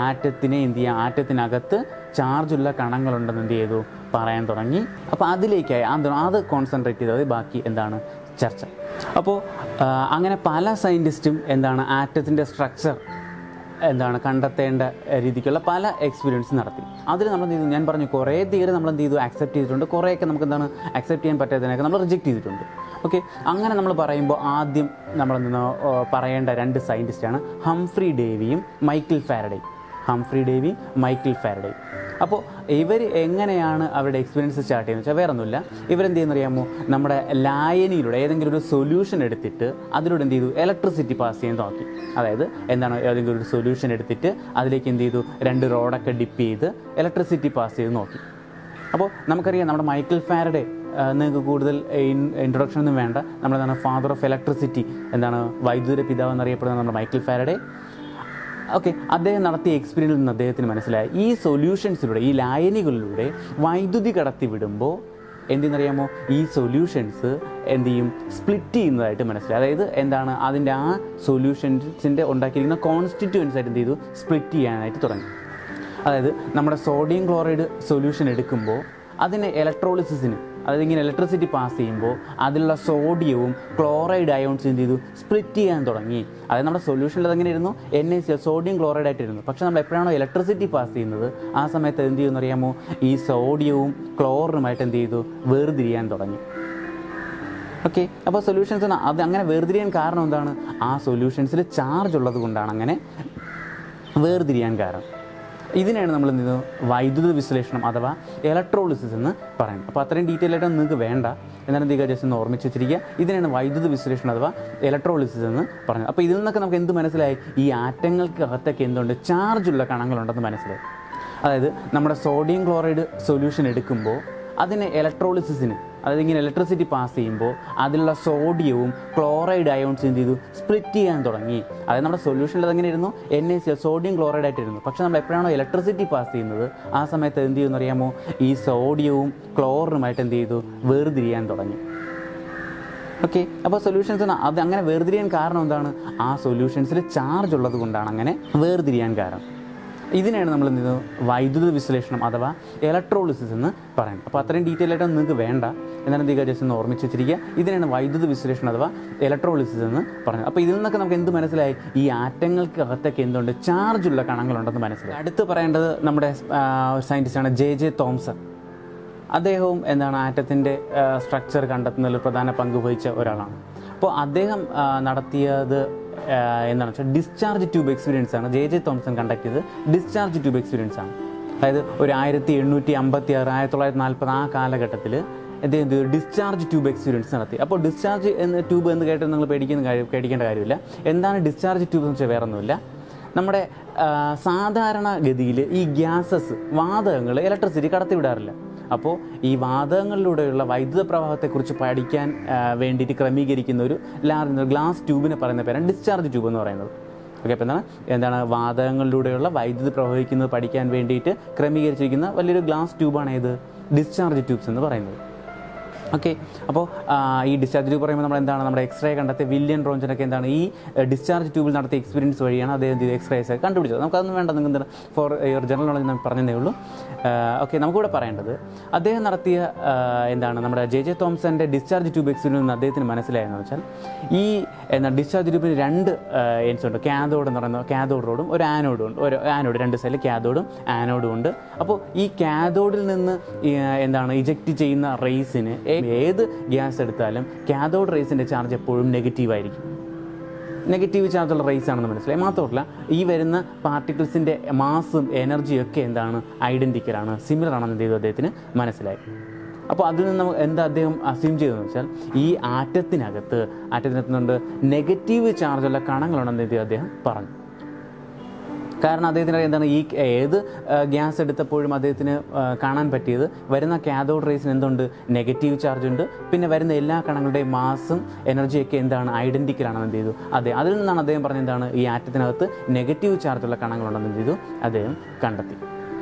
ആറ്റത്തിനെ എന്ത് ചെയ്യുക, ആറ്റത്തിനകത്ത് ചാർജുള്ള കണങ്ങളുണ്ടെന്ന് എന്ത് ചെയ്തു പറയാൻ തുടങ്ങി. അപ്പോൾ അതിലേക്കായി അത് കോൺസെൻട്രേറ്റ് ചെയ്തത് ബാക്കി ചർച്ച. അപ്പോൾ അങ്ങനെ പല സയൻറ്റിസ്റ്റും ആറ്റത്തിൻ്റെ സ്ട്രക്ചർ കണ്ടെത്തേണ്ട രീതിക്കുള്ള പല എക്സ്പീരിയൻസ് നടത്തി. അതിൽ നമ്മൾ എന്ത് ചെയ്തു, ഞാൻ പറഞ്ഞു കുറേ തിയറി നമ്മൾ എന്ത് ചെയ്തു അക്സെപ്റ്റ് ചെയ്തിട്ടുണ്ട്, കുറേയൊക്കെ നമുക്ക് അക്സെപ്റ്റ് ചെയ്യാൻ പറ്റാത്തതിനൊക്കെ നമ്മൾ റിജക്റ്റ് ചെയ്തിട്ടുണ്ട്. ഓക്കെ, അങ്ങനെ നമ്മൾ പറയുമ്പോൾ ആദ്യം നമ്മൾ പറയേണ്ട രണ്ട് സയൻറ്റിസ്റ്റാണ് ഹംഫ്രി ഡേവിയും മൈക്കിൾ ഫാരഡേയും. അപ്പോൾ ഇവർ എങ്ങനെയാണ് അവരുടെ എക്സ്പീരിയൻസ് സ്റ്റാർട്ട് ചെയ്യുന്നത് വെച്ചാൽ വേറൊന്നുമില്ല, ഇവരെന്ത് ചെയ്യുന്നറിയാമോ, നമ്മുടെ ലായനിയിലൂടെ ഏതെങ്കിലും ഒരു സൊല്യൂഷൻ എടുത്തിട്ട് അതിലൂടെ എന്ത് ചെയ്തു ഇലക്ട്രിസിറ്റി പാസ് ചെയ്യാൻ നോക്കി. അതായത് ഏതെങ്കിലും ഒരു സൊല്യൂഷൻ എടുത്തിട്ട് അതിലേക്ക് എന്ത് ചെയ്തു, 2 റോഡൊക്കെ ഡിപ്പ് ചെയ്ത് ഇലക്ട്രിസിറ്റി പാസ് ചെയ്ത് നോക്കി. അപ്പോൾ നമുക്കറിയാം നമ്മുടെ മൈക്കിൾ ഫാരഡേ, നിങ്ങൾക്ക് കൂടുതൽ ഇൻട്രൊഡക്ഷൻ ഒന്നും വേണ്ട, നമ്മുടെ ഫാദർ ഓഫ് ഇലക്ട്രിസിറ്റി, വൈദ്യുത പിതാവ് എന്നറിയപ്പെടുന്ന നമ്മുടെ മൈക്കിൾ ഫാരഡേ. ഓക്കെ, അദ്ദേഹം നടത്തിയ എക്സ്പീരിയൻസിൽ നിന്ന് അദ്ദേഹത്തിന് മനസ്സിലായി, ഈ സൊല്യൂഷൻസിലൂടെ, ഈ ലായനികളിലൂടെ വൈദ്യുതി കടത്തി വിടുമ്പോൾ എന്തെന്നറിയാമോ, ഈ സൊല്യൂഷൻസ് എന്ത് ചെയ്യും, സ്പ്ലിറ്റ് ചെയ്യുന്നതായിട്ട് മനസ്സിലായി. അതായത് അതിൻ്റെ ആ സൊല്യൂഷൻസിൻ്റെ ഉണ്ടാക്കിയിരിക്കുന്ന കോൺസ്റ്റിറ്റ്യൂവൻസ് ആയിട്ട് എന്ത് ചെയ്തു, സ്പ്ലിറ്റ് ചെയ്യാനായിട്ട് തുടങ്ങി. അതായത് നമ്മുടെ സോഡിയം ക്ലോറൈഡ് സൊല്യൂഷൻ എടുക്കുമ്പോൾ അതിന് ഇലക്ട്രോളിസിസിന്, അതായത് ഇങ്ങനെ ഇലക്ട്രിസിറ്റി പാസ് ചെയ്യുമ്പോൾ അതിലുള്ള സോഡിയവും ക്ലോറൈഡ് അയോൺസ് എന്ത് ചെയ്തു, സ്പ്ലിറ്റ് ചെയ്യാൻ തുടങ്ങി. അതായത് നമ്മുടെ സൊല്യൂഷനിൽ അതെങ്ങനെ ഇരുന്നു, NaCl സോഡിയം ക്ലോറൈഡ് ആയിട്ടിരുന്നു. പക്ഷേ നമ്മൾ എപ്പോഴാണോ ഇലക്ട്രിസിറ്റി പാസ് ചെയ്യുന്നത് ആ സമയത്ത് എന്ത് ചെയ്യുമെന്ന് അറിയാമോ, ഈ സോഡിയവും ക്ലോറിനുമായിട്ട് എന്ത് ചെയ്തു, വേർതിരിയാൻ തുടങ്ങി. ഓക്കെ, അപ്പോൾ സൊല്യൂഷൻസ് അത് അങ്ങനെ വേർതിരിയാൻ കാരണം എന്താണ്, ആ സൊല്യൂഷൻസിൽ ചാർജ് ഉള്ളത് കൊണ്ടാണ് അങ്ങനെ വേർതിരിയാൻ കാരണം. ഇതിനെയാണ് നമ്മൾ എന്ത് ചെയ്യുന്നത്, വൈദ്യുത വിശ്ലേഷണം അഥവാ ഇലക്ട്രോളിസിസ് എന്ന് പറയുന്നത്. അപ്പോൾ അത്രയും ഡീറ്റെയിൽ ആയിട്ട് നിങ്ങൾക്ക് വേണ്ട, എന്നാലും എന്ത് ജസ്റ്റ് ഒന്ന് ഓർമ്മിച്ച് വെച്ചിരിക്കുക. ഇതിനാണ് വൈദ്യുത വിശ്ലേഷണം അഥവാ ഇലക്ട്രോളിസിസ് എന്ന് പറയുന്നത്. അപ്പോൾ ഇതിൽ നിന്നൊക്കെ നമുക്ക് എന്ത് മനസ്സിലായി, ഈ ആറ്റങ്ങൾക്കകത്തൊക്കെ എന്തുണ്ട്, ചാർജുള്ള കണങ്ങളുണ്ടെന്ന് മനസ്സിലായി. അതായത് നമ്മുടെ സോഡിയം ക്ലോറൈഡ് സൊല്യൂഷൻ എടുക്കുമ്പോൾ അതിന് ഇലക്ട്രോളിസിസിന്, അതായത് ഇങ്ങനെ ഇലക്ട്രിസിറ്റി പാസ് ചെയ്യുമ്പോൾ അതിലുള്ള സോഡിയവും ക്ലോറൈഡ് അയോൺസ് എന്ത് ചെയ്തു, സ്പ്ലിറ്റ് ചെയ്യാൻ തുടങ്ങി. അതായത് നമ്മുടെ സൊല്യൂഷനിൽ അതെങ്ങനെ ഇരുന്നു, NaCl സോഡിയം ക്ലോറൈഡ് ആയിട്ടിരുന്നു. പക്ഷേ നമ്മൾ എപ്പോഴാണോ ഇലക്ട്രിസിറ്റി പാസ് ചെയ്യുന്നത് ആ സമയത്ത് എന്ത് ചെയ്യുമെന്ന് അറിയാമോ, ഈ സോഡിയവും ക്ലോറിനുമായിട്ട് എന്ത് ചെയ്തു, വേർതിരിയാൻ തുടങ്ങി. ഓക്കെ, അപ്പോൾ സൊല്യൂഷൻസ് അത് അങ്ങനെ വേർതിരിയാൻ കാരണം എന്താണ്, ആ സൊല്യൂഷൻസിൽ ചാർജ് ഉള്ളത് കൊണ്ടാണ് അങ്ങനെ വേർതിരിയാൻ കാരണം. ഇതിനെയാണ് നമ്മൾ എന്ത് ചെയ്യുന്നത്, വൈദ്യുത വിശ്ലേഷണം അഥവാ ഇലക്ട്രോളിസിസ് എന്ന് പറയുന്നത്. അപ്പോൾ അത്രയും ഡീറ്റെയിൽ ആയിട്ട് നിങ്ങൾക്ക് വേണ്ട, എന്നാലും എന്ത് ജസ്റ്റ് ഒന്ന് ഓർമ്മിച്ച് വെച്ചിരിക്കുക. ഇതിനാണ് വൈദ്യുത വിശ്ലേഷണം അഥവാ ഇലക്ട്രോളിസിസ് എന്ന് പറയുന്നത്. അപ്പോൾ ഇതിൽ നിന്നൊക്കെ നമുക്ക് എന്ത് മനസ്സിലായി, ഈ ആറ്റങ്ങൾക്കകത്തൊക്കെ എന്തുണ്ട്, ചാർജുള്ള കണങ്ങളുണ്ടെന്ന് മനസ്സിലായി. അടുത്ത് പറയേണ്ടത് നമ്മുടെ സയൻറ്റിസ്റ്റാണ് J.J. തോംസൺ. അദ്ദേഹവും എന്താണ് ആറ്റത്തിൻ്റെ സ്ട്രക്ചർ കണ്ടെത്തുന്നതിൽ പ്രധാന പങ്ക് വഹിച്ച ഒരാളാണ്. അപ്പോൾ അദ്ദേഹം നടത്തിയത് എന്താണെന്ന് വെച്ചാൽ ഡിസ്ചാർജ് ട്യൂബ് എക്സ്പീരിയൻസ് ആണ്. ജെ തോംസൺ കണ്ടക്ട് ചെയ്ത് ഡിസ്ചാർജ് ട്യൂബ് എക്സ്പീരിയൻസ് ആണ്. അതായത് ഒരു 1856 1940 ആ കാലഘട്ടത്തിൽ അദ്ദേഹം ഡിസ്ചാർജ് ട്യൂബ് എക്സ്പീരിയൻസ് നടത്തി. അപ്പോൾ ഡിസ്ചാർജ് ട്യൂബ് എന്ന് കേട്ട് നിങ്ങൾ പേടിക്കേണ്ട കാര്യമില്ല. എന്താണ് ഡിസ്ചാർജ് ട്യൂബ് എന്ന് വെച്ചാൽ വേറെ ഒന്നുമില്ല. നമ്മുടെ സാധാരണഗതിയിൽ ഈ ഗ്യാസസ് വാതകങ്ങൾ ഇലക്ട്രിസിറ്റി കടത്തിവിടാറില്ല. അപ്പോൾ ഈ വാതകങ്ങളിലൂടെയുള്ള വൈദ്യുത പ്രവാഹത്തെക്കുറിച്ച് പഠിക്കാൻ വേണ്ടിയിട്ട് ക്രമീകരിക്കുന്ന ഒരു ഗ്ലാസ് ട്യൂബിനെ പറയുന്ന പേരാണ് ഡിസ്ചാർജ് ട്യൂബ് എന്ന് പറയുന്നത്. ഓക്കെ, അപ്പോൾ എന്താണ് വാതകങ്ങളിലൂടെയുള്ള വൈദ്യുതി പ്രവഹിക്കുന്നത് പഠിക്കാൻ വേണ്ടിയിട്ട് ക്രമീകരിച്ചിരിക്കുന്ന വലിയൊരു ഗ്ലാസ് ട്യൂബാണ് ഇത് ഡിസ്ചാർജ് ട്യൂബ്സ് എന്ന് പറയുന്നത്. ഓക്കെ, അപ്പോൾ ഈ ഡിസ്ചാർജ് ട്യൂബ് പറയുമ്പോൾ നമ്മൾ എന്താണ് നമ്മുടെ എക്സ്റേ കണ്ടെത്തിയ വില്യം റോഞ്ചനൊക്കെ എന്താണ് ഈ ഡിസ്ചാർജ് ട്യൂബിൽ നടത്തിയ എക്സ്പീരിയൻസ് വഴിയാണ് അദ്ദേഹം എക്സ്റേസ് കണ്ടുപിടിച്ചത്. നമുക്കതൊന്നും വേണ്ട, നിങ്ങൾക്ക് ഫോർ യുവർ ജനറൽ നോളജ് നമുക്ക് പറഞ്ഞതേ ഉള്ളൂ. ഓക്കെ, നമുക്കിവിടെ പറയേണ്ടത് അദ്ദേഹം നടത്തിയ എന്താണ് നമ്മുടെ ജെ തോംസൻ്റെ ഡിസ്ചാർജ് ട്യൂബ് എക്സ്പീരിയൻസ് അദ്ദേഹത്തിന് മനസ്സിലായെന്ന് വെച്ചാൽ ഈ ഡിസ്ചാർജ് ട്യൂബിന് 2 എൻഡ്സ് ഉണ്ട്. കാഥോഡ് എന്ന് പറയുന്ന കാഥോഡ് റോഡും ഒരു ആനോഡും ഉണ്ട്. ഒരു ആനോഡ് 2 സൈഡിൽ കാഥോഡും ആനോഡും ഉണ്ട്. അപ്പോൾ ഈ കാഥോഡിൽ നിന്ന് എന്താണ് ഇജക്റ്റ് ചെയ്യുന്ന റേസിന് ഏത് ഗ്യാസ് എടുത്താലും കാഥോഡ് റേസിൻ്റെ ചാർജ് എപ്പോഴും നെഗറ്റീവായിരിക്കും. നെഗറ്റീവ് ചാർജുള്ള റേസ് ആണെന്ന് മനസ്സിലായി. മാത്രമല്ല ഈ വരുന്ന പാർട്ടിക്കിൾസിൻ്റെ മാസും എനർജിയും ഒക്കെ എന്താണ് ഐഡൻറ്റിക്കലാണ്, സിമിലർ ആണെന്ന് എന്ത് ചെയ്തു അദ്ദേഹത്തിന് മനസ്സിലായി. അപ്പോൾ അതിൽ നിന്ന് എന്താ അദ്ദേഹം അസ്യൂം ചെയ്തതെന്ന് വെച്ചാൽ ഈ ആറ്റത്തിനകത്തുകൊണ്ട് നെഗറ്റീവ് ചാർജുള്ള കണങ്ങളുണ്ടെന്ന് എന്ത് ചെയ്തു അദ്ദേഹം പറഞ്ഞു. കാരണം അദ്ദേഹത്തിന് എന്താണ് ഈ ഏത് ഗ്യാസ് എടുത്തപ്പോഴും അദ്ദേഹത്തിന് കാണാൻ പറ്റിയത് വരുന്ന കാഥോഡ് റേസിന് എന്തുണ്ട്, നെഗറ്റീവ് ചാർജ് ഉണ്ട്. പിന്നെ വരുന്ന എല്ലാ കണങ്ങളുടെയും മാസും എനർജിയൊക്കെ എന്താണ് ഐഡൻറ്റിക്കലാണെന്ന് എന്ത് ചെയ്തു അതിൽ നിന്നാണ് അദ്ദേഹം പറഞ്ഞത് എന്താണ് ഈ ആറ്റത്തിനകത്ത് നെഗറ്റീവ് ചാർജുള്ള കണങ്ങളുണ്ടെന്ന് എന്ത് ചെയ്തു അദ്ദേഹം കണ്ടെത്തി.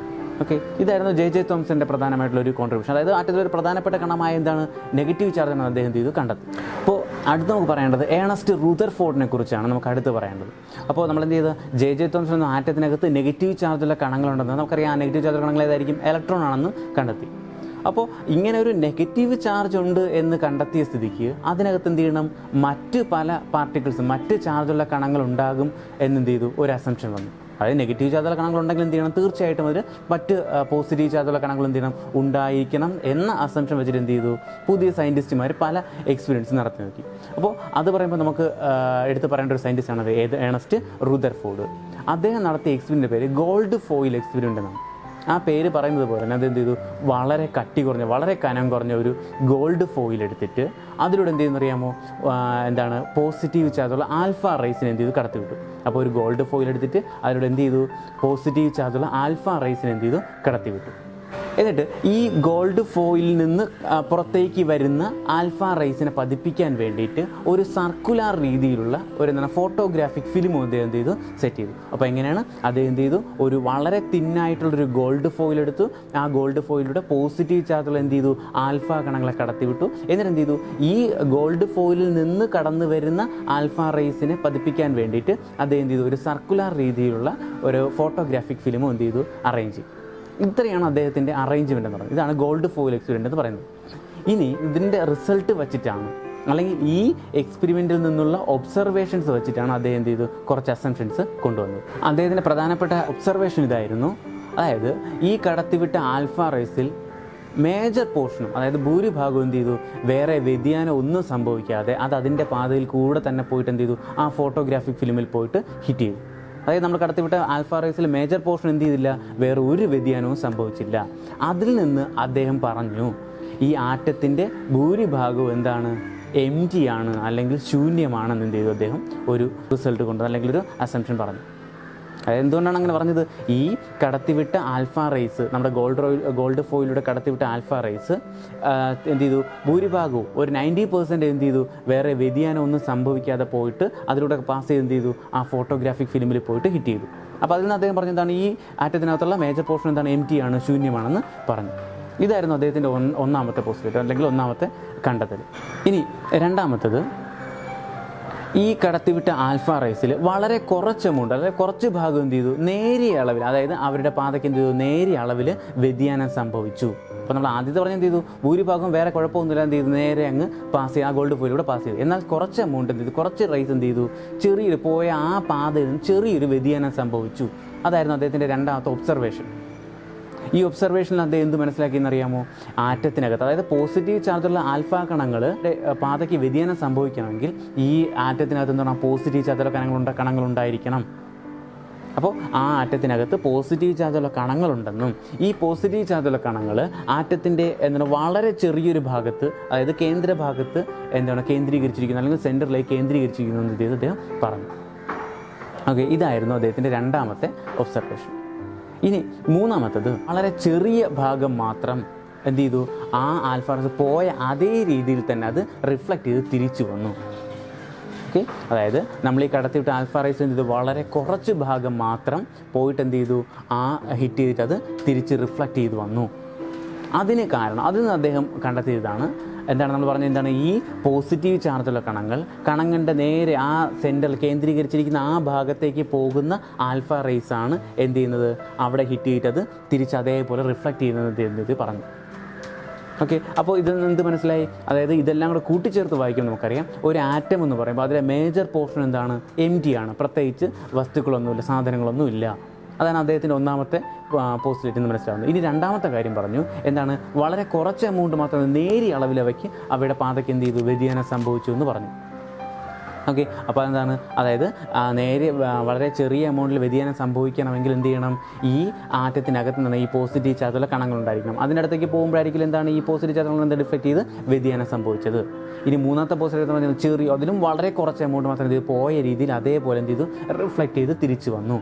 ഓക്കെ, ഇതായിരുന്നു ജെ തോംസൻ്റെ പ്രധാനമായിട്ടുള്ള ഒരു കോൺട്രിബ്യൂഷൻ. അതായത് ആറ്റത്തിലൊരു പ്രധാനപ്പെട്ട കണമായ എന്താണ് നെഗറ്റീവ് ചാർജാണ് അദ്ദേഹം എന്ത് ചെയ്തു കണ്ടെത്തി. അപ്പോൾ അടുത്ത് നമുക്ക് പറയേണ്ടത് ഏണസ്റ്റ് റൂദർഫോർഡിനെ കുറിച്ചാണ് നമുക്ക് അടുത്ത് പറയേണ്ടത്. അപ്പോൾ നമ്മൾ എന്ത് ചെയ്ത് ജെ തോംസൺ എന്ന ആറ്റത്തിനകത്ത് നെഗറ്റീവ് ചാർജുള്ള കണങ്ങളുണ്ടെന്ന് നമുക്കറിയാം. നെഗറ്റീവ് ചാർജുള്ള കണങ്ങൾ ഏതായിരിക്കും, ഇലക്ട്രോൺ ആണെന്ന് കണ്ടെത്തി. അപ്പോൾ ഇങ്ങനെ ഒരു നെഗറ്റീവ് ചാർജ് ഉണ്ട് എന്ന് കണ്ടെത്തിയ സ്ഥിതിക്ക് അതിനകത്ത് എന്ത് ചെയ്യണം, മറ്റ് പല പാർട്ടിക്കിൾസും മറ്റ് ചാർജുള്ള കണങ്ങൾ ഉണ്ടാകും എന്നെന്ത് ചെയ്തു ഒരു അസംപ്ഷൻ വന്നു. അതായത് നെഗറ്റീവ് ചാർജുള്ള കണങ്ങളുണ്ടെങ്കിൽ എന്ത് ചെയ്യണം, തീർച്ചയായിട്ടും അതിൽ മറ്റ് പോസിറ്റീവ് ചാർജുള്ള കണങ്ങൾ എന്ത് ചെയ്യണം ഉണ്ടായിരിക്കണം എന്ന അസംപ്ഷൻ വെച്ചിട്ട് എന്ത് ചെയ്തു പുതിയ സയൻറ്റിസ്റ്റുമാർ പല എക്സ്പീരിയൻസ് നടത്തി നോക്കി. അപ്പോൾ അത് പറയുമ്പോൾ നമുക്ക് എടുത്ത് പറയേണ്ട ഒരു സയൻറ്റിസ്റ്റാണ് ഏണസ്റ്റ് റൂദർഫോർഡ്. അദ്ദേഹം നടത്തിയ എക്സ്പീരിയൻ്റെ പേര് ഗോൾഡ് ഫോയിൽ എക്സ്പീരിയൻ്റ് എന്നാണ്. ആ പേര് പറയുന്നത് പോലെ തന്നെ അതെന്ത് ചെയ്തു, വളരെ കട്ടി കുറഞ്ഞ വളരെ കനം കുറഞ്ഞ ഒരു ഗോൾഡ് ഫോയിൽ എടുത്തിട്ട് അതിലൂടെ എന്ത് ചെയ്യുന്നറിയാമോ എന്താണ് പോസിറ്റീവ് ചാർജുള്ള ആൽഫ റേസിനെ എന്ത് ചെയ്തു കടത്തിവിട്ടു. അപ്പോൾ ഒരു ഗോൾഡ് ഫോയിൽ എടുത്തിട്ട് അതിലൂടെ എന്ത് ചെയ്തു പോസിറ്റീവ് ചാർജുള്ള ആൽഫ റേസിനെ എന്ത് ചെയ്തു കടത്തിവിട്ടു. എന്നിട്ട് ഈ ഗോൾഡ് ഫോയിലിൽ നിന്ന് പുറത്തേക്ക് വരുന്ന ആൽഫ റേസിനെ പതിപ്പിക്കാൻ വേണ്ടിയിട്ട് ഒരു സർക്കുലാർ രീതിയിലുള്ള ഒരു എന്താണ് ഫോട്ടോഗ്രാഫിക് ഫിലിം അദ്ദേഹം എന്ത് ചെയ്തു സെറ്റ് ചെയ്തു. അപ്പോൾ എങ്ങനെയാണ് അദ്ദേഹം എന്ത് ചെയ്തു, ഒരു വളരെ തിന്നായിട്ടുള്ളൊരു ഗോൾഡ് ഫോയിൽ എടുത്തു. ആ ഗോൾഡ് ഫോയിലൂടെ പോസിറ്റീവ് ചാർജുള്ള എന്ത് ചെയ്തു ആൽഫ കണങ്ങളെ കടത്തിവിട്ടു. എന്നിട്ട് എന്ത് ചെയ്തു, ഈ ഗോൾഡ് ഫോയിലിൽ നിന്ന് കടന്നു വരുന്ന ആൽഫ റേസിനെ പതിപ്പിക്കാൻ വേണ്ടിയിട്ട് അദ്ദേഹം എന്ത് ചെയ്തു ഒരു സർക്കുലാർ രീതിയിലുള്ള ഒരു ഫോട്ടോഗ്രാഫിക് ഫിലിമും എന്ത് ചെയ്തു അറേഞ്ച് ചെയ്തു. ഇത്രയാണ് അദ്ദേഹത്തിൻ്റെ അറേഞ്ച്മെൻ്റ് എന്ന് പറയുന്നത്. ഇതാണ് ഗോൾഡ് ഫോയിൽ എക്സ്പെരിമെൻ്റ് എന്ന് പറയുന്നത്. ഇനി ഇതിൻ്റെ റിസൾട്ട് വച്ചിട്ടാണ് അല്ലെങ്കിൽ ഈ എക്സ്പെരിമെൻറ്റിൽ നിന്നുള്ള ഒബ്സർവേഷൻസ് വെച്ചിട്ടാണ് അദ്ദേഹം എന്ത് ചെയ്തു കുറച്ച് അസംപ്ഷൻസ് കൊണ്ടുവന്നത്. അദ്ദേഹത്തിൻ്റെ പ്രധാനപ്പെട്ട ഒബ്സർവേഷൻ ഇതായിരുന്നു. അതായത് ഈ കടത്തിവിട്ട ആൽഫ റേസിൽ മേജർ പോർഷനും അതായത് ഭൂരിഭാഗവും എന്ത് ചെയ്തു വേറെ വ്യതിയാനം ഒന്നും സംഭവിക്കാതെ അത് അതിൻ്റെ പാതയിൽ കൂടെ തന്നെ പോയിട്ട് എന്ത് ചെയ്തു ആ ഫോട്ടോഗ്രാഫിക് ഫിലിമിൽ പോയിട്ട് ഹിറ്റ് ചെയ്തു. അതായത് നമ്മൾ കടത്തിവിട്ട ആൽഫ റേസിൽ മേജർ പോർഷൻ എന്ത് ചെയ്തില്ല, വേറെ ഒരു വ്യതിയാനവും സംഭവിച്ചില്ല. അതിൽ നിന്ന് അദ്ദേഹം പറഞ്ഞു ഈ ആറ്റത്തിൻ്റെ ഭൂരിഭാഗവും എന്താണ് എം ടി ആണ് അല്ലെങ്കിൽ ശൂന്യമാണെന്ന് എന്ത് ചെയ്തു അദ്ദേഹം ഒരു റിസൾട്ട് കൊണ്ട് അല്ലെങ്കിൽ ഒരു അസംപ്ഷൻ പറഞ്ഞു. അതായത് എന്തുകൊണ്ടാണ് അങ്ങനെ പറഞ്ഞത്, ഈ കടത്തിവിട്ട ആൽഫ റേസ് നമ്മുടെ ഗോൾഡ് ഫോയിലൂടെ കടത്തിവിട്ട ആൽഫ റേസ് എന്ത് ചെയ്തു ഭൂരിഭാഗവും ഒരു 90% എന്ത് ചെയ്തു വേറെ വ്യതിയാനം ഒന്നും സംഭവിക്കാതെ പോയിട്ട് അതിലൂടെ പാസ് ചെയ്ത് എന്ത് ചെയ്തു ആ ഫോട്ടോഗ്രാഫിക് ഫിലിമിൽ പോയിട്ട് ഹിറ്റ് ചെയ്തു. അപ്പോൾ അതിൽ നിന്ന് അദ്ദേഹം പറഞ്ഞതാണ് ഈ ആറ്റത്തിനകത്തുള്ള മേജർ പോർഷൻ എന്താണ് എം ടി ആണ്, ശൂന്യമാണെന്ന് പറഞ്ഞു. ഇതായിരുന്നു അദ്ദേഹത്തിൻ്റെ ഒന്നാമത്തെ പോസിറ്റീവ് അല്ലെങ്കിൽ ഒന്നാമത്തെ കണ്ടെത്തൽ. ഇനി രണ്ടാമത്തത്, ഈ കടത്തിവിട്ട ആൽഫ റേസിൽ വളരെ കുറച്ച് എമൗണ്ട് അതായത് കുറച്ച് ഭാഗം എന്ത് ചെയ്തു നേരിയ അളവിൽ അതായത് അവരുടെ പാതയ്ക്ക് എന്ത് ചെയ്തു നേരിയ അളവിൽ വ്യതിയാനം സംഭവിച്ചു. അപ്പോൾ നമ്മൾ ആദ്യത്തെ പറഞ്ഞ എന്ത് ചെയ്തു ഭൂരിഭാഗം വേറെ കുഴപ്പമൊന്നുമില്ല എന്ത് ചെയ്തു നേരെ അങ്ങ് പാസ് ചെയ്ത് ആ ഗോൾഡ് ഫോയിലൂടെ പാസ് ചെയ്തു. എന്നാൽ കുറച്ച് എമൗണ്ട് എന്ത് ചെയ്തു കുറച്ച് റേസ് എന്ത് ചെയ്തു ചെറിയൊരു പോയ ആ പാതയിൽ ചെറിയൊരു വ്യതിയാനം സംഭവിച്ചു. അതായിരുന്നു അദ്ദേഹത്തിൻ്റെ രണ്ടാമത്തെ ഒബ്സർവേഷൻ. ഈ ഒബ്സർവേഷനിൽ അദ്ദേഹം എന്ത് മനസ്സിലാക്കിയെന്നറിയാമോ? ആറ്റത്തിനകത്ത്, അതായത് പോസിറ്റീവ് ചാർജുള്ള ആൽഫ കണങ്ങൾ പാതയ്ക്ക് വ്യതിയാനം സംഭവിക്കണമെങ്കിൽ ഈ ആറ്റത്തിനകത്ത് എന്താണ് പോസിറ്റീവ് ചാർജുള്ള കണങ്ങളുണ്ടായിരിക്കണം. അപ്പോൾ ആ ആറ്റത്തിനകത്ത് പോസിറ്റീവ് ചാർജുള്ള കണങ്ങളുണ്ടെന്നും ഈ പോസിറ്റീവ് ചാർജുള്ള കണങ്ങൾ ആറ്റത്തിൻ്റെ വളരെ ചെറിയൊരു ഭാഗത്ത്, അതായത് കേന്ദ്ര ഭാഗത്ത് കേന്ദ്രീകരിച്ചിരിക്കുന്നു, അല്ലെങ്കിൽ സെൻറ്ററിലേക്ക് കേന്ദ്രീകരിച്ചിരിക്കുന്നു എന്ന് അദ്ദേഹം പറഞ്ഞു. ഓക്കെ, ഇതായിരുന്നു അദ്ദേഹത്തിൻ്റെ രണ്ടാമത്തെ ഒബ്സർവേഷൻ. ഇനി മൂന്നാമത്തത്, വളരെ ചെറിയ ഭാഗം മാത്രം എന്ത് ചെയ്തു, ആ ആൽഫ റേസ് പോയ അതേ രീതിയിൽ തന്നെ അത് റിഫ്ലക്റ്റ് ചെയ്ത് തിരിച്ചു വന്നു. ഓക്കെ, അതായത് നമ്മൾ ഈ കടത്തിവിട്ട ആൽഫ റേസ് എന്ത് ചെയ്തു, വളരെ കുറച്ച് ഭാഗം മാത്രം പോയിട്ട് എന്ത് ചെയ്തു, ആ ഹിറ്റ് ചെയ്തിട്ട് അത് തിരിച്ച് റിഫ്ലക്റ്റ് ചെയ്ത് വന്നു. അതിന് കാരണം അതിന് അദ്ദേഹം കണ്ടെത്തിയതാണ് നമ്മൾ പറഞ്ഞത് ഈ പോസിറ്റീവ് ചാർജുള്ള കണങ്ങളുടെ നേരെ ആ സെൻറ്ററിൽ കേന്ദ്രീകരിച്ചിരിക്കുന്ന ആ ഭാഗത്തേക്ക് പോകുന്ന ആൽഫ റേസ് ആണ് എന്ത് ചെയ്യുന്നത്, അവിടെ ഹിറ്റ് ചെയ്തിട്ടത് തിരിച്ച് അതേപോലെ റിഫ്ലക്റ്റ് ചെയ്യുന്നത് പറഞ്ഞു. ഓക്കെ, അപ്പോൾ ഇതിൽ നിന്ന് എന്ത് മനസ്സിലായി? അതായത് ഇതെല്ലാം കൂടെ കൂട്ടിച്ചേർത്ത് വായിക്കുമ്പോൾ നമുക്കറിയാം, ഒരു ആറ്റം എന്ന് പറയുമ്പോൾ അതിലെ മേജർ പോർഷൻ എന്താണ്, എംപ്റ്റി ആണ്, പ്രത്യേകിച്ച് വസ്തുക്കളൊന്നുമില്ല, സാധനങ്ങളൊന്നും ഇല്ല. അതാണ് അദ്ദേഹത്തിൻ്റെ ഒന്നാമത്തെ പോസിറ്റിവിറ്റി എന്ന് മനസ്സിലാവുന്നത്. ഇനി രണ്ടാമത്തെ കാര്യം പറഞ്ഞു, വളരെ കുറച്ച് എമൗണ്ട് മാത്രം നേരിയ അളവിൽ അവയ്ക്ക് അവയുടെ പാതയ്ക്ക് എന്ത് ചെയ്തു, വ്യതിയാനം സംഭവിച്ചു എന്ന് പറഞ്ഞു. ഓക്കെ, അപ്പോൾ അതായത് വളരെ ചെറിയ എമൗണ്ടിൽ വ്യതിയാനം സംഭവിക്കണമെങ്കിൽ എന്ത് ചെയ്യണം, ഈ ആറ്റത്തിനകത്ത് നിന്ന് ഈ പോസിറ്റീവ് ചാർജുള്ള കണങ്ങളുണ്ടായിരിക്കണം. അതിനടുത്തേക്ക് പോകുമ്പോഴായിരിക്കും ഈ പോസിറ്റീവ് ചാർജുകൾ ഡിഫ്ലക്റ്റ് ചെയ്ത് വ്യതിയാനം സംഭവിച്ചത്. ഇനി മൂന്നാമത്തെ പോസിറ്റീവ് ചെറിയ, അതിലും വളരെ കുറച്ച് എമൗണ്ട് മാത്രം എന്ത് ചെയ്തു, പോയ രീതിയിൽ അതേപോലെ എന്ത് ചെയ്തു, റിഫ്ലക്റ്റ് ചെയ്ത് തിരിച്ചു വന്നു.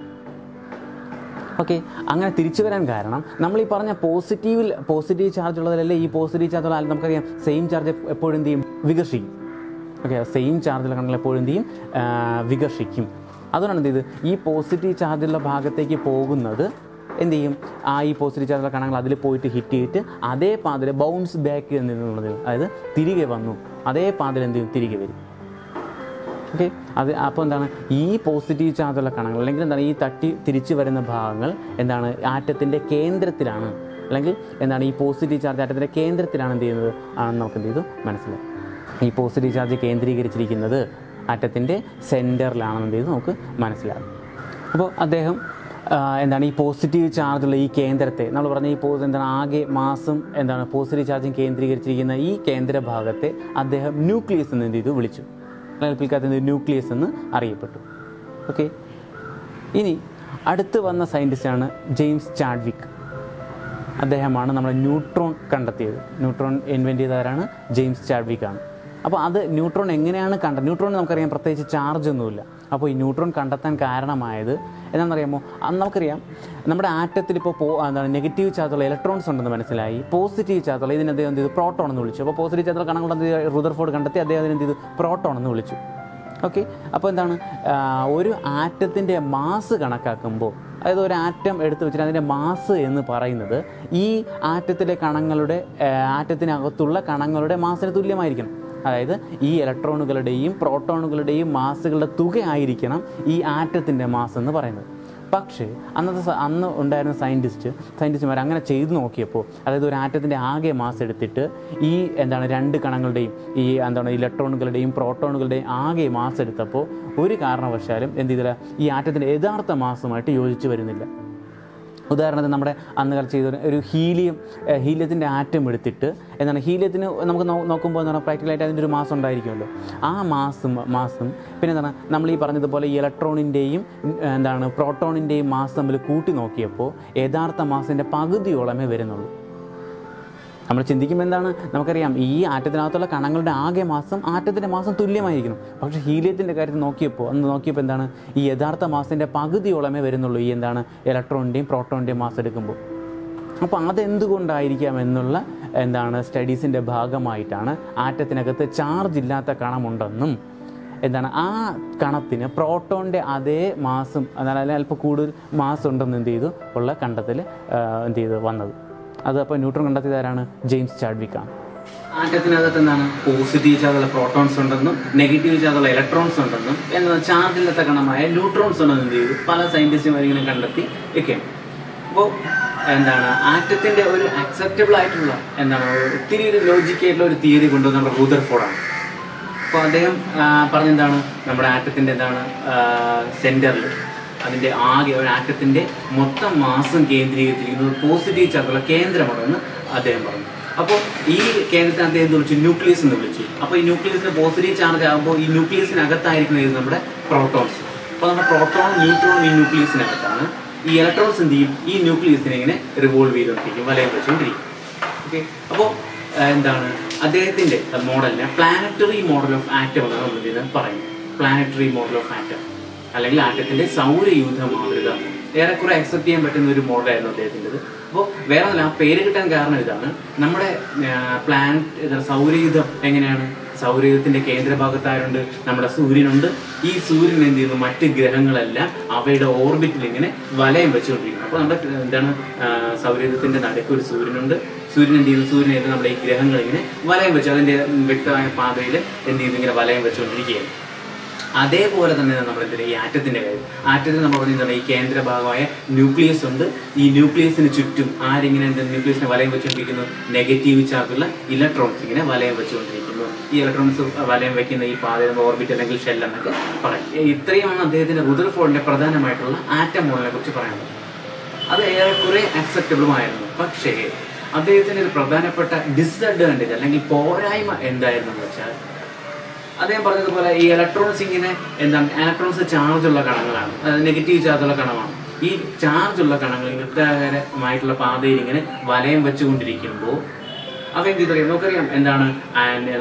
ഓക്കെ, അങ്ങനെ തിരിച്ചു വരാൻ കാരണം നമ്മൾ ഈ പറഞ്ഞ പോസിറ്റീവ് ചാർജ് ഉള്ളതിലല്ലേ ഈ പോസിറ്റീവ് ചാർജുള്ള നമുക്കറിയാം സെയിം ചാർജ് എപ്പോഴും എന്ത് ചെയ്യും, വികർഷിക്കും. ഓക്കെ, സെയിം ചാർജുള്ള കണങ്ങൾ എപ്പോഴും എന്ത് ചെയ്യും, വികർഷിക്കും. അതുകൊണ്ടാണ് എന്ത് ചെയ്ത് ഈ പോസിറ്റീവ് ചാർജുള്ള ഭാഗത്തേക്ക് പോകുന്നത് എന്ത് ചെയ്യും, ഈ പോസിറ്റീവ് ചാർജുള്ള കണങ്ങൾ അതിൽ പോയിട്ട് ഹിറ്റ് ചെയ്തിട്ട് അതേ പാതിൽ ബൗൺസ് ബാക്ക് എന്നുള്ളത്, അതായത് തിരികെ വന്നു, അതേ പാതിൽ എന്ത് ചെയ്യും, തിരികെ വരും. ഓക്കെ, അപ്പോൾ ഈ പോസിറ്റീവ് ചാർജുള്ള കണങ്ങൾ അല്ലെങ്കിൽ ഈ തട്ടി തിരിച്ചു വരുന്ന ഭാഗങ്ങൾ ആറ്റത്തിൻ്റെ കേന്ദ്രത്തിലാണ്, അല്ലെങ്കിൽ ഈ പോസിറ്റീവ് ചാർജ് ആറ്റത്തിൻ്റെ കേന്ദ്രത്തിലാണ് എന്ത് ചെയ്യുന്നത് ആണെന്ന് നമുക്ക് എന്ത് ചെയ്തു മനസ്സിലായി. ഈ പോസിറ്റീവ് ചാർജ് കേന്ദ്രീകരിച്ചിരിക്കുന്നത് ആറ്റത്തിൻ്റെ സെൻറ്ററിലാണെന്ന് എന്ത് ചെയ്ത് നമുക്ക് മനസ്സിലാകും. അപ്പോൾ അദ്ദേഹം ഈ പോസിറ്റീവ് ചാർജുള്ള ഈ കേന്ദ്രത്തെ നമ്മൾ പറഞ്ഞ ഈ ആകെ മാസം പോസിറ്റീവ് ചാർജ് കേന്ദ്രീകരിച്ചിരിക്കുന്ന ഈ കേന്ദ്ര ഭാഗത്തെ അദ്ദേഹം ന്യൂക്ലിയസ് എന്ന് എന്ത് ചെയ്തു വിളിച്ചു. പിൽക്കാലത്ത് ന്യൂക്ലിയസ് എന്ന് അറിയപ്പെട്ടു. ഓക്കെ, ഇനി അടുത്ത് വന്ന സയൻറ്റിസ്റ്റാണ് ജെയിംസ് ചാഡ്വിക്. അദ്ദേഹമാണ് നമ്മുടെ ന്യൂട്രോൺ കണ്ടെത്തിയത്. ന്യൂട്രോൺ ഇൻവെൻറ്റ് ചെയ്ത ആരാണ്? ജെയിംസ് ചാഡ്വിക് ആണ്. അപ്പോൾ അത് ന്യൂട്രോൺ എങ്ങനെയാണ് ന്യൂട്രോൺ നമുക്കറിയാം പ്രത്യേകിച്ച് ചാർജ് ഒന്നുമില്ല. അപ്പോൾ ഈ ന്യൂട്രോൺ കണ്ടെത്താൻ കാരണമായത് എന്താണെന്നറിയാമോ? നമുക്കറിയാം നമ്മുടെ ആറ്റത്തിൽ ഇപ്പോൾ നെഗറ്റീവ് ചാർജുള്ള ഇലക്ട്രോൺസ് ഉണ്ടെന്ന് മനസ്സിലായി. പോസിറ്റീവ് ചാർജുള്ള ഇതിന് അദ്ദേഹം എന്ത് ചെയ്തു, പ്രോട്ടോൺ എന്ന് വിളിച്ചു. അപ്പോൾ പോസിറ്റീവ് ചാർജുള്ള കണങ്ങളുണ്ടെന്ന് റുദർഫോർഡ് കണ്ടെത്തി അദ്ദേഹം അതിന് എന്ത് ചെയ്തു, പ്രോട്ടോൺ എന്ന് വിളിച്ചു. ഓക്കെ, അപ്പോൾ ഒരു ആറ്റത്തിൻ്റെ മാസ് കണക്കാക്കുമ്പോൾ, അതായത് ഒരു ആറ്റം എടുത്ത് വെച്ചിട്ട് അതിൻ്റെ മാസ് എന്ന് പറയുന്നത് ഈ ആറ്റത്തിനകത്തുള്ള കണങ്ങളുടെ മാസിന് തുല്യമായിരിക്കണം. അതായത് ഈ ഇലക്ട്രോണുകളുടെയും പ്രോട്ടോണുകളുടെയും മാസുകളുടെ തുകയായിരിക്കണം ഈ ആറ്റത്തിൻ്റെ മാസ് എന്ന് പറയുന്നത്. പക്ഷേ അന്ന് ഉണ്ടായിരുന്ന സയൻറ്റിസ്റ്റുമാർ അങ്ങനെ ചെയ്തു നോക്കിയപ്പോൾ, അതായത് ഒരു ആറ്റത്തിൻ്റെ ആകെ മാസ് എടുത്തിട്ട് ഈ രണ്ട് കണങ്ങളുടെയും ഈ ഇലക്ട്രോണുകളുടെയും പ്രോട്ടോണുകളുടെയും ആകെ മാസ് എടുത്തപ്പോൾ ഒരു കാരണവശാലും എന്ത് ചെയ്തില്ല, ഈ ആറ്റത്തിൻ്റെ യഥാർത്ഥ മാസുമായിട്ട് യോജിച്ച് വരുന്നില്ല. ഉദാഹരണത്തിന് നമ്മുടെ അന്ന് കാലത്ത് ചെയ്ത ഒരു ഹീലിയത്തിൻ്റെ ആറ്റം എടുത്തിട്ട് ഹീലിയത്തിന് നമുക്ക് നോക്കുമ്പോൾ പ്രാക്ടിക്കലായിട്ട് അതിൻ്റെ ഒരു മാസം ഉണ്ടായിരിക്കുമല്ലോ. ആ മാസും പിന്നെ നമ്മൾ ഈ പറഞ്ഞതുപോലെ ഈ ഇലക്ട്രോണിൻ്റെയും പ്രോട്ടോണിൻ്റെയും മാസ് തമ്മിൽ കൂട്ടി നോക്കിയപ്പോൾ യഥാർത്ഥ മാസിൻ്റെ പകുതിയോളമേ വരുന്നുള്ളൂ. നമ്മൾ ചിന്തിക്കുമ്പോൾ നമുക്കറിയാം ഈ ആറ്റത്തിനകത്തുള്ള കണങ്ങളുടെ ആകെ മാസം ആറ്റത്തിൻ്റെ മാസം തുല്യമായിരിക്കണം. പക്ഷേ ഹീലിയത്തിൻ്റെ കാര്യത്തിൽ നോക്കിയപ്പോൾ ഈ യഥാർത്ഥ മാസിൻ്റെ പകുതിയോളമേ വരുന്നുള്ളൂ ഈ ഇലക്ട്രോണിൻ്റെയും പ്രോട്ടോണിൻ്റെയും മാസ് എടുക്കുമ്പോൾ. അപ്പോൾ അതെന്തുകൊണ്ടായിരിക്കാം എന്നുള്ള സ്റ്റഡീസിൻ്റെ ഭാഗമായിട്ടാണ് ആറ്റത്തിനകത്ത് ചാർജ് ഇല്ലാത്ത കണമുണ്ടെന്നും ആ കണത്തിന് പ്രോട്ടോണിൻ്റെ അതേ മാസും അല്ലെങ്കിൽ അല്പം കൂടുതൽ മാസ് ഉണ്ടെന്ന് ഉള്ള കണ്ടെത്തൽ വന്നത്. അത് അപ്പോൾ ന്യൂട്രോൺ കണ്ടെത്തിയതാരാണ്? ജെയിംസ് ചാഡ്വിക് ആണ്. ആറ്റത്തിനകത്ത് പോസിറ്റീവ് ചാർജുള്ള പ്രോട്ടോൺസ് ഉണ്ടെന്നും നെഗറ്റീവ് ചാർജുള്ള ഇലക്ട്രോൺസ് ഉണ്ടെന്നും ചാർജ് ഇല്ലാത്ത കണമായ ന്യൂട്രോൺസ് ഉണ്ടെന്ന് പല സയൻറ്റിസ്റ്റുമാർ ഇങ്ങനെ കണ്ടെത്തി ഒക്കെയാണ്. അപ്പോൾ ആറ്റത്തിൻ്റെ ഒരു അക്സെപ്റ്റബിൾ ആയിട്ടുള്ള ഒത്തിരി ഒരു ലോജിക്കായിട്ടുള്ള ഒരു തിയറി കൊണ്ടുവന്ന നമ്മുടെ റുദർഫോർഡാണ്. അപ്പോൾ അദ്ദേഹം പറഞ്ഞെന്താണ്, നമ്മുടെ ആറ്റത്തിൻ്റെ സെൻറ്ററിൽ അതിൻ്റെ ആകെ ഒരു ആറ്റത്തിൻ്റെ മൊത്തം മാസം കേന്ദ്രീകരിച്ചിരിക്കുന്നത് പോസിറ്റീവ് ചാർജുള്ള കേന്ദ്രമാണെന്ന് അദ്ദേഹം പറഞ്ഞു. അപ്പോൾ ഈ കേന്ദ്രത്തിന് അദ്ദേഹം വിളിച്ചു ന്യൂക്ലിയസ് എന്ന് വിളിച്ചു. അപ്പോൾ ഈ ന്യൂക്ലിയസിന് പോസിറ്റീവ് ചാർജ് ആകുമ്പോൾ ഈ ന്യൂക്ലിയസിനകത്തായിരിക്കുന്നത് നമ്മുടെ പ്രോട്ടോൺസ്. അപ്പോൾ നമ്മുടെ പ്രോട്ടോണും ന്യൂട്രോണും ഈ ന്യൂക്ലിയസിനകത്താണ്. ഈ ഇലക്ട്രോൺസ് എന്ത് ചെയ്യും? ഈ ന്യൂക്ലിയസിനെ ഇങ്ങനെ റിവോൾവ് ചെയ്തുകൊണ്ടിരിക്കും, വലയം വെച്ചുകൊണ്ടിരിക്കും. ഓക്കെ, അപ്പോൾ എന്താണ് അദ്ദേഹത്തിൻ്റെ മോഡലിനെ പ്ലാനറ്ററി മോഡൽ ഓഫ് ആറ്റം എന്നാണ് നമ്മൾ ഇതിനെ പറയുന്നത്. പ്ലാനറ്ററി മോഡൽ ഓഫ് ആറ്റം അല്ലെങ്കിൽ ആറ്റത്തിൻ്റെ സൗരയൂഥ മാതൃക ഏറെക്കുറെ അക്സെപ്റ്റ് ചെയ്യാൻ പറ്റുന്ന ഒരു മോഡലായിരുന്നു അദ്ദേഹത്തിൻ്റെത്. അപ്പോൾ വേറെ ഒന്നുമില്ല, ആ പേര് കിട്ടാൻ കാരണം ഇതാണ്. നമ്മുടെ പ്ലാനറ്റ് സൗരയൂഥം എങ്ങനെയാണ്? സൗരയൂഥത്തിൻ്റെ കേന്ദ്രഭാഗത്തായുണ്ട് നമ്മുടെ സൂര്യനുണ്ട്. ഈ സൂര്യൻ എന്ത് ചെയ്യുന്നു? മറ്റ് ഗ്രഹങ്ങളെല്ലാം അവയുടെ ഓർബിറ്റിൽ ഇങ്ങനെ വലയം വെച്ചുകൊണ്ടിരിക്കുന്നു. അപ്പോൾ നമ്മുടെ എന്താണ് സൗരയൂഥത്തിൻ്റെ നടുക്ക് ഒരു സൂര്യനുണ്ട്. സൂര്യൻ എന്ത് ചെയ്യുന്നു? സൂര്യനായിട്ട് നമ്മുടെ ഈ ഗ്രഹങ്ങൾ ഇങ്ങനെ വലയം വെച്ച് അതിൻ്റെ വ്യക്തമായ പാതയിൽ എന്ത് ചെയ്യുന്നു? ഇങ്ങനെ വലയം വെച്ചുകൊണ്ടിരിക്കുകയാണ്. അതേപോലെ തന്നെ നമ്മൾ എന്തിനാ ഈ ആറ്റത്തിൻ്റെ കാര്യം. ആറ്റത്തിന് നമ്മൾ പറഞ്ഞാൽ ഈ കേന്ദ്രഭാഗമായ ന്യൂക്ലിയസ് ഉണ്ട്. ഈ ന്യൂക്ലിയസിന് ചുറ്റും ആരിങ്ങനെ ന്യൂക്ലിയസിനെ വലയം വെച്ചുകൊണ്ടിരിക്കുന്നു? നെഗറ്റീവ് ചാർജുള്ള ഇലക്ട്രോൺസ് ഇങ്ങനെ വലയം വെച്ചുകൊണ്ടിരിക്കുന്നു. ഈ ഇലക്ട്രോൺസ് വലയം വെക്കുന്ന ഈ പാത ഓർബിറ്റ് അല്ലെങ്കിൽ ഷെൽ എന്നൊക്കെ പറയും. ഇത്രയുമാണ് അദ്ദേഹത്തിൻ്റെ റുദർഫോർഡിൻ്റെ പ്രധാനമായിട്ടുള്ള ആറ്റം മോഡലിനെ കുറിച്ച് പറയുന്നത്. അത് ഏറെക്കുറെ അക്സെപ്റ്റബിളുമായിരുന്നു. പക്ഷേ അദ്ദേഹത്തിൻ്റെ ഒരു പ്രധാനപ്പെട്ട ഡിസഡ്വാൻറ്റേജ് അല്ലെങ്കിൽ പോരായ്മ എന്തായിരുന്നു എന്ന് വെച്ചാൽ, അദ്ദേഹം പറഞ്ഞതുപോലെ ഈ ഇലക്ട്രോൺസ് ഇങ്ങനെ എന്താണ് ഇലക്ട്രോൺസ് ചാർജുള്ള കണങ്ങളാണ്, നെഗറ്റീവ് ചാർജുള്ള കണമാണ്. ഈ ചാർജുള്ള കണങ്ങൾ വൃത്താകാരമായിട്ടുള്ള പാതയിൽ ഇങ്ങനെ വലയം വെച്ചുകൊണ്ടിരിക്കുമ്പോൾ അവ എന്ത് ചെയ്തറിയാം? നമുക്കറിയാം എന്താണ്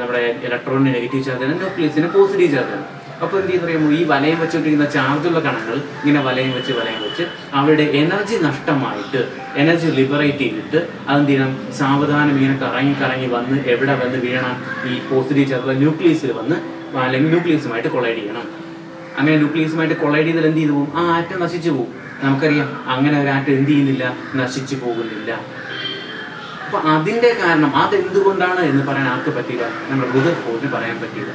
നമ്മുടെ ഇലക്ട്രോണിന് നെഗറ്റീവ് ചാർജാണ്, ന്യൂക്ലിയസിന് പോസിറ്റീവ് ചാർജാണ്. അപ്പോൾ എന്ത് ചെയ്തറിയാമോ? ഈ വലയം വെച്ചുകൊണ്ടിരിക്കുന്ന ചാർജുള്ള കണങ്ങൾ ഇങ്ങനെ വലയം വെച്ച് അവരുടെ എനർജി നഷ്ടമായിട്ട് എനർജി ലിബറേറ്റ് ചെയ്തിട്ട് അതെന്ത് ചെയ്യണം? സാവധാനം ഇങ്ങനെ കറങ്ങി വന്ന് എവിടെ വന്ന് വീഴണം? ഈ പോസിറ്റീവ് ചാർജുള്ള ന്യൂക്ലിയസിൽ വന്ന് അല്ലെങ്കിൽ ന്യൂക്ലിയസുമായിട്ട് കൊളൈഡ് ചെയ്യണം. അങ്ങനെ ന്യൂക്ലിയസുമായിട്ട് കൊളൈഡ് ചെയ്താൽ എന്ത് ചെയ്തു പോകും? ആ ആറ്റം നശിച്ചു പോകും. നമുക്കറിയാം അങ്ങനെ ഒരു ആറ്റം എന്ത് ചെയ്യുന്നില്ല? നശിച്ചു പോകുന്നില്ല. അപ്പൊ അതിന്റെ കാരണം അതെന്തുകൊണ്ടാണ് എന്ന് പറയാൻ ആർക്ക് പറ്റില്ല? നമ്മുടെ റുദർഫോർഡിന് പറയാൻ പറ്റില്ല.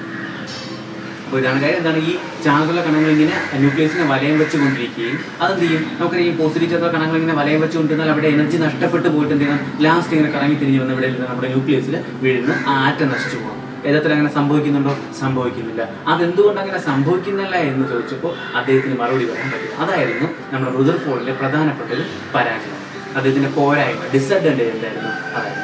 അപ്പോൾ ഇതാണ് കാര്യം. എന്താണ് ഈ ചാർജുള്ള കണങ്ങൾ ഇങ്ങനെ ന്യൂക്ലിയസിനെ വലയം വെച്ചുകൊണ്ടിരിക്കുകയും അതെന്ത് ചെയ്യും? നമുക്കറിയാം ഈ പോസിറ്റീവ് ചാർജുള്ള കണങ്ങൾ ഇങ്ങനെ വലയം വെച്ചുകൊണ്ടിരുന്നാൽ അവിടെ എനർജി നഷ്ടപ്പെട്ട് പോയിട്ട് എന്ത് ചെയ്യണം? ലാസ്റ്റ് ഇങ്ങനെ കറങ്ങി തിരിഞ്ഞ് വന്ന് ഇവിടെ നമ്മുടെ ന്യൂക്ലിയസിൽ വീഴുന്ന ആ ആറ്റം നശിച്ചു പോകും. യഥാർത്ഥത്തിൽ അങ്ങനെ സംഭവിക്കുന്നുണ്ടോ? സംഭവിക്കുന്നില്ല. അതെന്തുകൊണ്ട് അങ്ങനെ സംഭവിക്കുന്നില്ല എന്ന് ചോദിച്ചപ്പോൾ അദ്ദേഹത്തിന് മറുപടി പറയാൻ പറ്റില്ല. അതായിരുന്നു നമ്മുടെ റുദർഫോർഡിലെ പ്രധാനപ്പെട്ട ഒരു പരാജയം. അദ്ദേഹത്തിന്റെ പോരായ്മ, ഡിസഡ്വാൻറ്റേജ് എന്തായിരുന്നു? അതായിരുന്നു.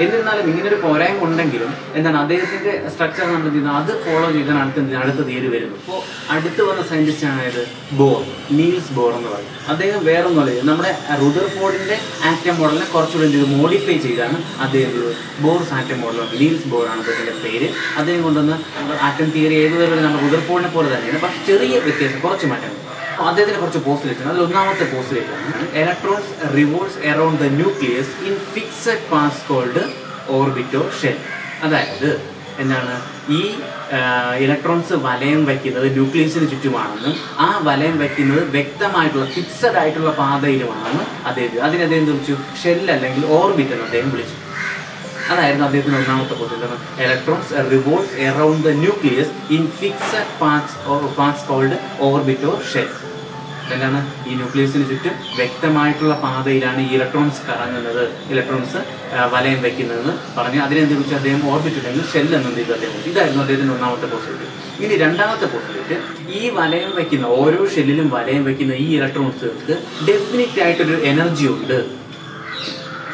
എന്നിരുന്നാലും ഇങ്ങനൊരു പോരായ്മ ഉണ്ടെങ്കിലും എന്താണ് അദ്ദേഹത്തിന്റെ സ്ട്രക്ചർ നമ്മൾ ചെയ്യുന്നത്? അത് ഫോളോ ചെയ്താണ് അടുത്ത തീയതി വരുന്നു. ഇപ്പോൾ അടുത്ത് വന്ന സയന്റിസ്റ്റ് ആണ് ബോർ, നീൽസ് ബോർ എന്ന് പറയും. അദ്ദേഹം വേറൊന്നുമല്ല, നമ്മുടെ റുദർഫോർഡിന്റെ ആറ്റം മോഡലിനെ കുറച്ചുകൂടി എന്ത് ചെയ്തു? മോഡിഫൈ ചെയ്താണ് അദ്ദേഹം ചെയ്തത്. ബോർസ് ആറ്റം മോഡലാണ്. നീൽസ് ബോർ ആണ് അദ്ദേഹത്തിന്റെ പേര്. അദ്ദേഹം കൊണ്ടുവന്ന് ആറ്റം തിയറി ഏതുവരെ നമ്മുടെ റുദർഫോർഡിനെ പോലെ തന്നെയാണ്, പക്ഷെ ചെറിയ വ്യത്യാസം, കുറച്ച് മാറ്റങ്ങൾ. അദ്ദേഹത്തിന് കുറച്ച് പോസ്റ്റുലേഷൻ. അതിൽ ഒന്നാമത്തെ പോസ്റ്റുലേഷൻ ആണ് electrons revolves around the nucleus in fixed paths called orbit or shell. അതായത് എന്താണ്? ഈ ഇലക്ട്രോൺസ് വലയം വയ്ക്കുന്നത് ന്യൂക്ലിയസിന് ചുറ്റുമാണെന്നും ആ വലയം വയ്ക്കുന്നത് വ്യക്തമായിട്ടുള്ള ഫിക്സഡ് ആയിട്ടുള്ള പാതയിലുമാണെന്ന് അദ്ദേഹം വിളിച്ചു ഷെൽ അല്ലെങ്കിൽ ഓർബിറ്റ് എന്ന് അദ്ദേഹം വിളിച്ചു. അതായിരുന്നു അദ്ദേഹത്തിന്റെ ഒന്നാമത്തെ postulation. Electrons revolves around the nucleus in fixed paths called orbit or shell. എന്താണ്? ഈ ന്യൂക്ലിയസിന് ചുറ്റും വ്യക്തമായിട്ടുള്ള പാതയിലാണ് ഈ ഇലക്ട്രോൺസ് കറങ്ങുന്നത്, ഇലക്ട്രോൺസ് വലയം വയ്ക്കുന്നതെന്ന് പറഞ്ഞ് അതിനെന്ത് വിളിച്ചു അദ്ദേഹം? ഓർബിറ്റ് അല്ലെങ്കിൽ ഷെൽ എന്നും ഇത് അദ്ദേഹം. ഇതായിരുന്നു അദ്ദേഹത്തിന്റെ ഒന്നാമത്തെ പോസ്റ്റുലേറ്റ്. ഇനി രണ്ടാമത്തെ പോസ്റ്റുലേറ്റ്, ഈ വലയം വയ്ക്കുന്ന ഓരോ ഷെല്ലിലും വലയം വയ്ക്കുന്ന ഈ ഇലക്ട്രോൺസുകൾക്ക് ഡെഫിനിറ്റ് ആയിട്ടൊരു എനർജി ഉണ്ട്.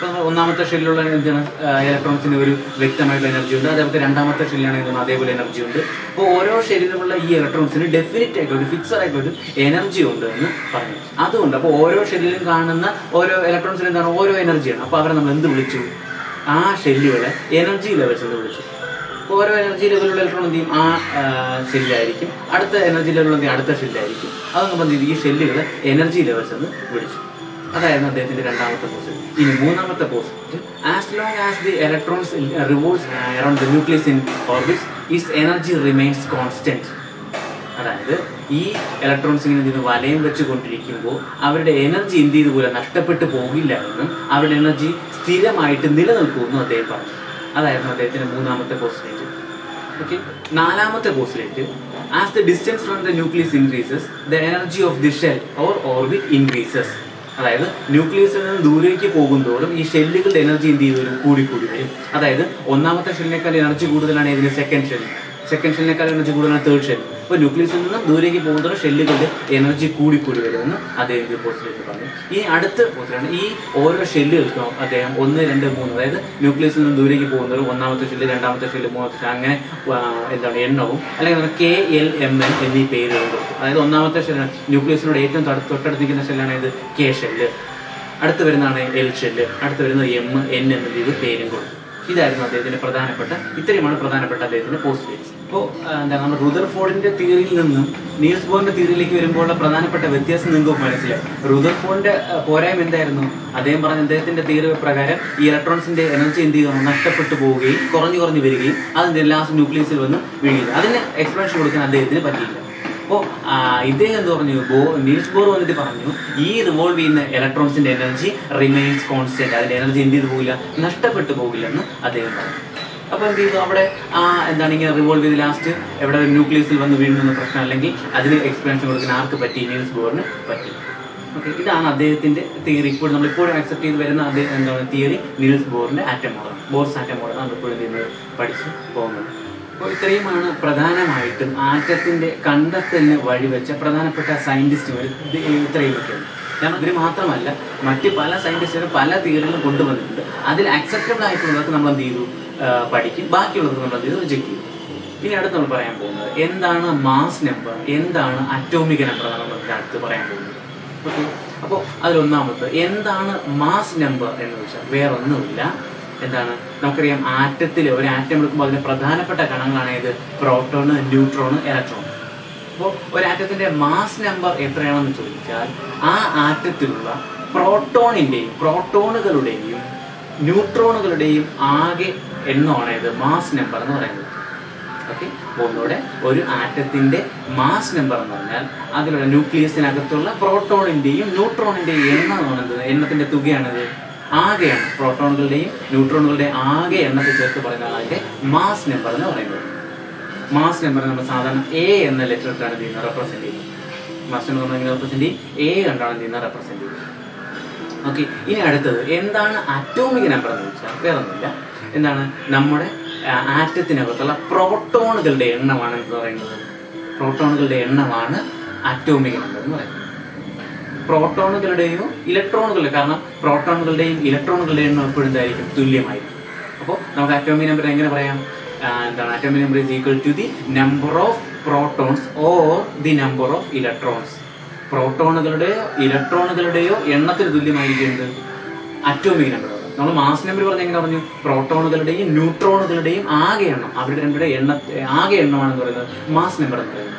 ഇപ്പോൾ ഒന്നാമത്തെ ഷെല്ലിലുള്ള എന്താണ്? ഇലക്ട്രോൺസിന് ഒരു വ്യക്തമായിട്ടുള്ള എനർജി ഉണ്ട്. അതേപോലെ രണ്ടാമത്തെ ഷെല്ലിലാണെങ്കിൽ അതേപോലെ എനർജി ഉണ്ട്. അപ്പോൾ ഓരോ ഷെല്ലിലുള്ള ഈ ഇലക്ട്രോൺസിന് ഡെഫിനിറ്റ് ആയിട്ടൊരു ഫിക്സഡ് ആയിട്ടൊരു എനർജി ഉണ്ട് എന്ന് പറഞ്ഞു. അതുകൊണ്ട് അപ്പോൾ ഓരോ ഷെല്ലിലും കാണുന്ന ഓരോ ഇലക്ട്രോൺസിന് എന്താണ്? ഓരോ എനർജിയാണ്. അപ്പോൾ അവരെ നമ്മൾ എന്ത് വിളിച്ചു? ആ ഷെല്ലുകളെ എനർജി ലെവൽസ് എന്ന് വിളിച്ചു. അപ്പോൾ ഓരോ എനർജി ലെവലുള്ള ഇലക്ട്രോൺ എന്ത് ചെയ്യും? ആ ഷെല്ലായിരിക്കും. അടുത്ത എനർജി ലെവലുള്ള എന്ത് ചെയ്യും? അടുത്ത ഷെല്ലായിരിക്കും. അത് നമ്മൾ എന്ത് ചെയ്യും? ഈ ഷെല്ലുകളെ എനർജി ലെവൽസ് എന്ന് വിളിച്ചു. അതായിരുന്നു അദ്ദേഹത്തിന്റെ രണ്ടാമത്തെ പോസ്റ്റ്. ഇനി മൂന്നാമത്തെ post, as long as the electrons revolves around the nucleus in orbits it's energy remains constant. അതായത് ഈ ഇലക്ട്രോൺസ് ഇങ്ങനെ വലയം വെച്ചുകൊണ്ടിരിക്കുമ്പോൾ അവരുടെ എനർജി എന്ത് ചെയ്തു പോലെ നഷ്ടപ്പെട്ടു പോകില്ല എന്നും അവരുടെ എനർജി സ്ഥിരമായിട്ട് നിലനിൽക്കുമെന്നും അദ്ദേഹം പറഞ്ഞു. അതായിരുന്നു അദ്ദേഹത്തിന്റെ മൂന്നാമത്തെ പോസ്റ്റുലേറ്റ്. ഓക്കെ, നാലാമത്തെ postulate, as the distance from the nucleus increases the energy of the shell or orbit increases. അതായത് ന്യൂക്ലിയസിൽ നിന്ന് ദൂരേക്ക് പോകുന്തോറും ഈ ഷെല്ലുകളുടെ എനർജി എന്ത് ചെയ്തു വരും? കൂടി വരും. അതായത് ഒന്നാമത്തെ ഷെല്ലിനേക്കാൾ എനർജി കൂടുതലാണ് ഇതിന് സെക്കൻഡ് ഷെൽ. സെക്കൻഡ് ഷെല്ലിനേക്കാൾ എനർജി കൂടുതലാണ് തേർഡ് ഷെൽ. അപ്പോൾ ന്യൂക്ലിയസിൽ നിന്ന് ദൂരേക്ക് പോകുമ്പോൾ ഷെല്ലുകളുടെ എനർജി കൂടിക്കൂടി വരുമെന്ന് അദ്ദേഹം പോസ്റ്റിലേക്ക് പറഞ്ഞു. ഈ അടുത്ത പോസ്റ്റിലാണ് ഈ ഓരോ ഷെല്ലുകൾക്കും അദ്ദേഹം 1, 2, 3 അതായത് ന്യൂക്ലിയസിൽ നിന്ന് ദൂരേക്ക് പോകുന്നത് ഒന്നാമത്തെ ഷെല്ല്, രണ്ടാമത്തെ ഷെല്ല്, മൂന്നാമത്തെ ഷെല്ല് അങ്ങനെ എണ്ണവും അല്ലെങ്കിൽ KLMN എന്നീ പേരുകൾ കൊടുത്തു. അതായത് ഒന്നാമത്തെ ഷെല്ലാണ് ന്യൂക്ലിയസിനോട് ഏറ്റവും തൊട്ടടുത്തിരിക്കുന്ന ഷെല്ലാണ് ഇത് K ഷെല്ല്, അടുത്ത് വരുന്നതാണ് L ഷെല്ല്, അടുത്ത് വരുന്നത് MN എന്ന രീതിയിൽ പേരും കൊടുത്തു. ഇതായിരുന്നു അദ്ദേഹത്തിന്റെ ഇത്രയുമാണ് പ്രധാനപ്പെട്ട അദ്ദേഹത്തിന്റെ പോസ്റ്റുലേറ്റ്സ്. അപ്പോൾ നമ്മൾ റുദർഫോർഡിന്റെ തിയറിയിൽ നിന്നും നീൽസ് ബോറിന്റെ തിയറിയിലേക്ക് വരുമ്പോൾ പ്രധാനപ്പെട്ട വ്യത്യാസം നിങ്ങൾക്ക് മനസ്സിലായി. റുദർഫോർഡിന്റെ പോരായ്മ എന്തായിരുന്നു? അദ്ദേഹം പറഞ്ഞ അദ്ദേഹത്തിന്റെ തിയറി പ്രകാരം ഈ ഇലക്ട്രോൺസിന്റെ എനർജി എന്ത് ചെയ്യുന്നു, നഷ്ടപ്പെട്ടു പോവുകയും കുറഞ്ഞു വരികയും അതിന്റെ ലാസ്റ്റ് ന്യൂക്ലിയസിൽ വന്ന് വീഴുകയും അതിന് എക്സ്പ്ലനേഷൻ കൊടുക്കാൻ അദ്ദേഹത്തിന് പറ്റിയില്ല. അപ്പോൾ ഇദ്ദേഹം എന്ത് പറഞ്ഞു, നീൽസ് ബോർ വന്നിട്ട് പറഞ്ഞു ഈ റിവോൾവ് ചെയ്യുന്ന ഇലക്ട്രോൺസിന്റെ എനർജി റിമെയിൻസ് കോൺസ്റ്റന്റ്, അതിന്റെ എനർജി എന്ത് ചെയ്ത് പോകില്ല, നഷ്ടപ്പെട്ടു പോകില്ല എന്ന് അദ്ദേഹം പറഞ്ഞു. അപ്പോൾ എന്ത് ചെയ്തു, അവിടെ ഇങ്ങനെ റിവോൾവ് ചെയ്ത് ലാസ്റ്റ് എവിടെ ന്യൂക്ലിയസിൽ വന്ന് വീഴുന്ന പ്രശ്നം അല്ലെങ്കിൽ അതിന് എക്സ്പ്ലനേഷൻ കൊടുക്കാൻ ആർക്ക് പറ്റി, നീൽസ് ബോറിന് പറ്റി. ഓക്കെ, ഇതാണ് അദ്ദേഹത്തിന്റെ തിയറി. നമ്മളിപ്പോഴും അക്സെപ്റ്റ് ചെയ്ത് വരുന്ന തിയറി നീൽസ് ബോറിന്റെ atom model, Bohr's atom model നമ്മളിപ്പോഴും പഠിച്ച് പോകുന്നത്. അപ്പോൾ ഇത്രയുമാണ് പ്രധാനമായിട്ടും ആറ്റത്തിന്റെ കണ്ടെത്തലിന് വഴിവെച്ച പ്രധാനപ്പെട്ട സയന്റിസ്റ്റുകൾ ഇത്രയുമൊക്കെയാണ്. കാരണം ഇതിന് മാത്രമല്ല മറ്റ് പല സയന്റിസ്റ്റുകളും പല തിയറികളും കൊണ്ടുവന്നിട്ടുണ്ട്. അതിൽ അക്സെപ്റ്റബിൾ ആയിട്ടുള്ളതൊക്കെ നമ്മൾ എന്ത് ചെയ്തു, പഠിക്കും, ബാക്കിയുള്ളതൊക്കെ നമ്മൾ എന്ത് ചെയ്തു, റിജക്ട് ചെയ്തു. ഇനി അടുത്ത് നമ്മൾ പറയാൻ പോകുന്നത് എന്താണ് മാസ് നമ്പർ, എന്താണ് അറ്റോമിക് നമ്പർ എന്നാണ് നമ്മൾ അടുത്ത് പറയാൻ പോകുന്നത്. ഓക്കെ, അപ്പോൾ അതിലൊന്നാമത്തെ എന്താണ് മാസ് നമ്പർ എന്ന് വെച്ചാൽ വേറൊന്നുമില്ല, നമുക്കറിയാം ആറ്റത്തിൽ ഒരു ആറ്റം എടുക്കുമ്പോൾ അതിന് പ്രധാനപ്പെട്ട കണങ്ങളാണ് ഇത് പ്രോട്ടോണ്, ന്യൂട്രോണ്, ഇലക്ട്രോൺ. അപ്പോൾ ഒരു ആറ്റത്തിന്റെ മാസ് നമ്പർ എത്രയാണെന്ന് ചോദിച്ചാൽ ആ ആറ്റത്തിലുള്ള പ്രോട്ടോണുകളുടെയും ന്യൂട്രോണുകളുടെയും ആകെ എണ്ണമാണ് ഇത് മാസ് നമ്പർ എന്ന് പറയുന്നത്. ഓക്കെ, ഒന്നുകൂടെ ഒരു ആറ്റത്തിന്റെ മാസ് നമ്പർ എന്ന് പറഞ്ഞാൽ അതിലുള്ള ന്യൂക്ലിയസിനകത്തുള്ള പ്രോട്ടോണിന്റെയും ന്യൂട്രോണിന്റെയും എണ്ണത്തിന്റെ തുകയാണിത്, ആകെയാണ്. പ്രോട്ടോണുകളുടെയും ന്യൂട്രോണുകളുടെയും ആകെ എണ്ണത്തെ ചേർത്ത് പറയുന്നതാണ് അതിന്റെ മാസ് നമ്പർ എന്ന് പറയുന്നത്. മാസ് നമ്പർ നമ്മൾ സാധാരണ A എന്ന ലെറ്റർ ഇട്ടാണ് ചെയ്യുന്നത്, റെപ്രസെന്റ് ചെയ്യുന്നത്. മാസ് നമ്പർ എങ്ങനെ റെപ്രസെന്റ് ചെയ്യും, A കണ്ടാണ് ചെയ്യുന്നത്, റെപ്രസെന്റ് ചെയ്യുന്നത്. ഓക്കെ, ഇനി അടുത്തത് എന്താണ് അറ്റോമിക് നമ്പർ എന്ന് വെച്ചാൽ വേറൊന്നുമില്ല, നമ്മുടെ ആറ്റത്തിനകത്തുള്ള പ്രോട്ടോണുകളുടെ എണ്ണമാണ് എന്ന് പറയുന്നത്. പ്രോട്ടോണുകളുടെ എണ്ണമാണ് അറ്റോമിക് നമ്പർ എന്ന് പറയുന്നത്. പ്രോട്ടോണുകളുടെയോ ഇലക്ട്രോണുകളുടെ, കാരണം പ്രോട്ടോണുകളുടെയും ഇലക്ട്രോണുകളുടെയും എണ്ണം എപ്പോഴും എന്തായിരിക്കും, തുല്യമായിരിക്കും. അപ്പോൾ നമുക്ക് അറ്റോമിക് നമ്പർ എങ്ങനെ പറയാം, atomic number is equal to the number of protons or the number of electrons. പ്രോട്ടോണുകളുടെയോ ഇലക്ട്രോണുകളുടെയോ എണ്ണത്തിന് തുല്യമായിരിക്കുന്നത് അറ്റോമിക് നമ്പർ. നമ്മൾ മാസ് നമ്പർ പറഞ്ഞ എങ്ങനെ പറഞ്ഞു, പ്രോട്ടോണുകളുടെയും ന്യൂട്രോണുകളുടെയും ആകെ എണ്ണം, അവരുടെ രണ്ടുടെ ആകെ എണ്ണമാണെന്ന് പറയുന്നത് മാസ് നമ്പർ എന്ന് പറയുന്നത്.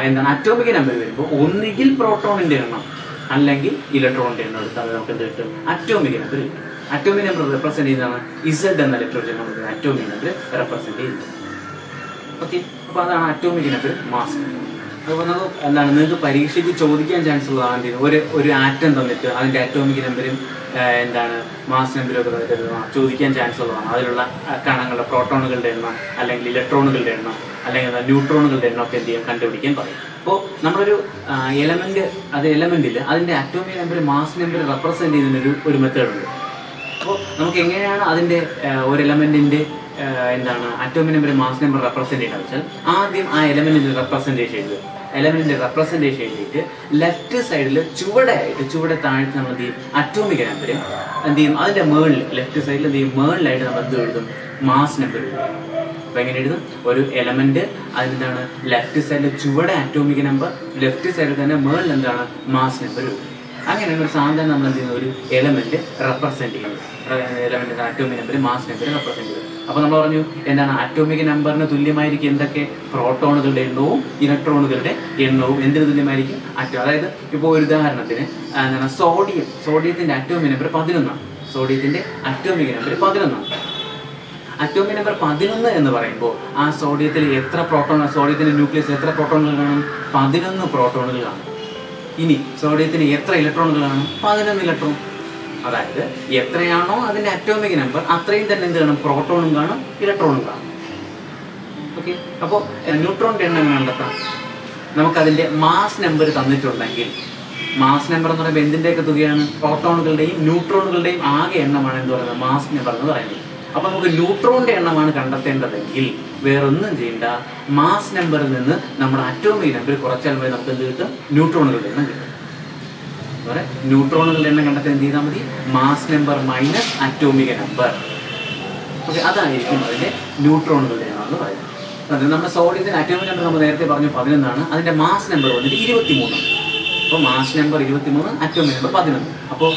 എന്നാൽ അറ്റോമിക് നമ്പർ വരുമ്പോൾ ഒന്നുകിൽ പ്രോട്ടോണിന്റെ എണ്ണം അല്ലെങ്കിൽ ഇലക്ട്രോണിന്റെ എണ്ണം എടുത്താൽ നമുക്ക് എന്ത് കിട്ടും, അറ്റോമിക് നമ്പർ കിട്ടും. അറ്റോമിക് നമ്പർ റെപ്രസെന്റ് ചെയ്യുന്നതാണ് Z എന്ന ലെറ്റർ വെച്ച് നമുക്ക് അറ്റോമിക് നമ്പർ റെപ്രസെന്റ് ചെയ്യുന്നത്. ഓക്കെ, അപ്പോൾ അതാണ് അറ്റോമിക് നമ്പർ, മാസ് നമ്പർ. അതുപോലെ നമുക്ക് നിങ്ങൾക്ക് പരീക്ഷയ്ക്ക് ചോദിക്കാൻ ചാൻസ് ഉള്ളതാണ് ഒരു ആറ്റം തന്നിട്ട് അതിന്റെ അറ്റോമിക് നമ്പരും മാസ് നമ്പരും ഒക്കെ തന്നിട്ട് ചോദിക്കാൻ ചാൻസ് ഉള്ളതാണ്. അതിലുള്ള കണങ്ങളുടെ പ്രോട്ടോണുകളുടെ എണ്ണം അല്ലെങ്കിൽ ഇലക്ട്രോണുകളുടെ എണ്ണം അല്ലെങ്കിൽ ന്യൂട്രോണുകളുടെ എണ്ണം ഒക്കെ എന്ത് ചെയ്യും, കണ്ടുപിടിക്കാൻ പറയും. അപ്പോൾ നമ്മളൊരു എലമെന്റിൽ അതിന്റെ atomic number mass number represent ചെയ്യുന്നതിന് ഒരു മെത്തേഡ് ഉണ്ട്. അപ്പോൾ നമുക്ക് എങ്ങനെയാണ് അതിന്റെ ഒരു എലമെന്റിന്റെ atomic number mass number represent ചെയ്യുന്നത് വെച്ചാൽ ആദ്യം ആ എലമെന്റിന്റെ റെപ്രസെന്റേഷൻ എഴുതിയിട്ട് ലെഫ്റ്റ് സൈഡിൽ ചുവടെ താഴ്ത്തി നമ്മൾ എന്ത് ചെയ്യും, അറ്റോമിക് നമ്പർ എന്ത് ചെയ്യും, അതിന്റെ മേളിൽ ലെഫ്റ്റ് സൈഡിൽ എന്ത് ചെയ്യും, മേളിലായിട്ട് നമ്മൾ എന്ത് എഴുതും, മാസ് നമ്പർ എഴുതും. അപ്പൊ എങ്ങനെ എഴുതും, ഒരു എലമെന്റ് അതിനെന്താണ് ലെഫ്റ്റ് സൈഡിൽ ചുവടെ അറ്റോമിക് നമ്പർ, ലെഫ്റ്റ് സൈഡിൽ തന്നെ മേളിൽ എന്താണ് മാസ് നമ്പർ എഴുതും. അങ്ങനെയാണ് ഒരു സാധാരണ നമ്മൾ എന്ത് ചെയ്യുന്ന ഒരു എലമെന്റ് റെപ്രസെന്റ് ചെയ്യുന്നത്. Element atomic number mass number represent ചെയ്യും. അപ്പൊ നമ്മൾ പറഞ്ഞു അറ്റോമിക് നമ്പറിന് തുല്യമായിരിക്കും എന്തൊക്കെ, പ്രോട്ടോണുകളുടെ എണ്ണവും ഇലക്ട്രോണുകളുടെ എണ്ണവും എന്തിനു തുല്യമായിരിക്കും, അതായത് ഇപ്പോൾ ഒരു ഉദാഹരണത്തിന് സോഡിയത്തിന്റെ അറ്റോമിക് നമ്പർ 11. സോഡിയത്തിന്റെ അറ്റോമിക് നമ്പർ 11. അറ്റോമിക് നമ്പർ 11 എന്ന് പറയുമ്പോൾ ആ സോഡിയത്തിൽ എത്ര പ്രോട്ടോൺ, സോഡിയത്തിന്റെ ന്യൂക്ലിയസിൽ എത്ര പ്രോട്ടോണുകൾ കാണും, 11 പ്രോട്ടോണുകൾ കാണും. ഇനി സോഡിയത്തിന് എത്ര ഇലക്ട്രോണുകളാണ്, 11 ഇലക്ട്രോൺ. അതായത് എത്രയാണോ അതിന്റെ അറ്റോമിക് നമ്പർ അത്രയും തന്നെ എന്ത് കാണും, പ്രോട്ടോണും കാണും ഇലക്ട്രോണും കാണും. ഓക്കെ, അപ്പോൾ ന്യൂട്രോണിന്റെ എണ്ണം കണ്ടെത്താം. നമുക്കതിന്റെ മാസ് നമ്പർ തന്നിട്ടുണ്ടെങ്കിൽ, മാസ് നമ്പർ എന്ന് പറയുമ്പോൾ എന്തിന്റെയൊക്കെ തുകയാണ്, പ്രോട്ടോണുകളുടെയും ന്യൂട്രോണുകളുടെയും ആകെ എണ്ണമാണ് എന്ത് പറയുന്നത്, മാസ് നമ്പർ എന്ന് പറയുന്നത്. അപ്പോൾ നമുക്ക് ന്യൂട്രോണിൻ്റെ എണ്ണമാണ് കണ്ടെത്തേണ്ടതെങ്കിൽ വേറൊന്നും ചെയ്യേണ്ട, മാസ് നമ്പറിൽ നിന്ന് നമ്മുടെ അറ്റോമിക് നമ്പർ കുറച്ചാൽ മതി. നമുക്ക് എന്ത് കിട്ടും? ന്യൂട്രോണുകളുടെ എണ്ണം കിട്ടും. ന്യൂട്രോണുകളുടെ എണ്ണം കണ്ടെത്താൻ എന്ത് ചെയ്താൽ മതി? Mass number minus atomic number. Okay, അതായിരിക്കും അതിൻ്റെ ന്യൂട്രോണുകളുടെ എണ്ണം എന്ന് പറയുന്നത്. നമ്മുടെ സോഡിയത്തിൻ്റെ അറ്റോമിക് നമ്പർ നമ്മൾ നേരത്തെ പറഞ്ഞു 11, അതിൻ്റെ മാസ് നമ്പർ വന്നിട്ട് 23. അപ്പോൾ മാസ് നമ്പർ 23, അറ്റോമിക് നമ്പർ 11. അപ്പോൾ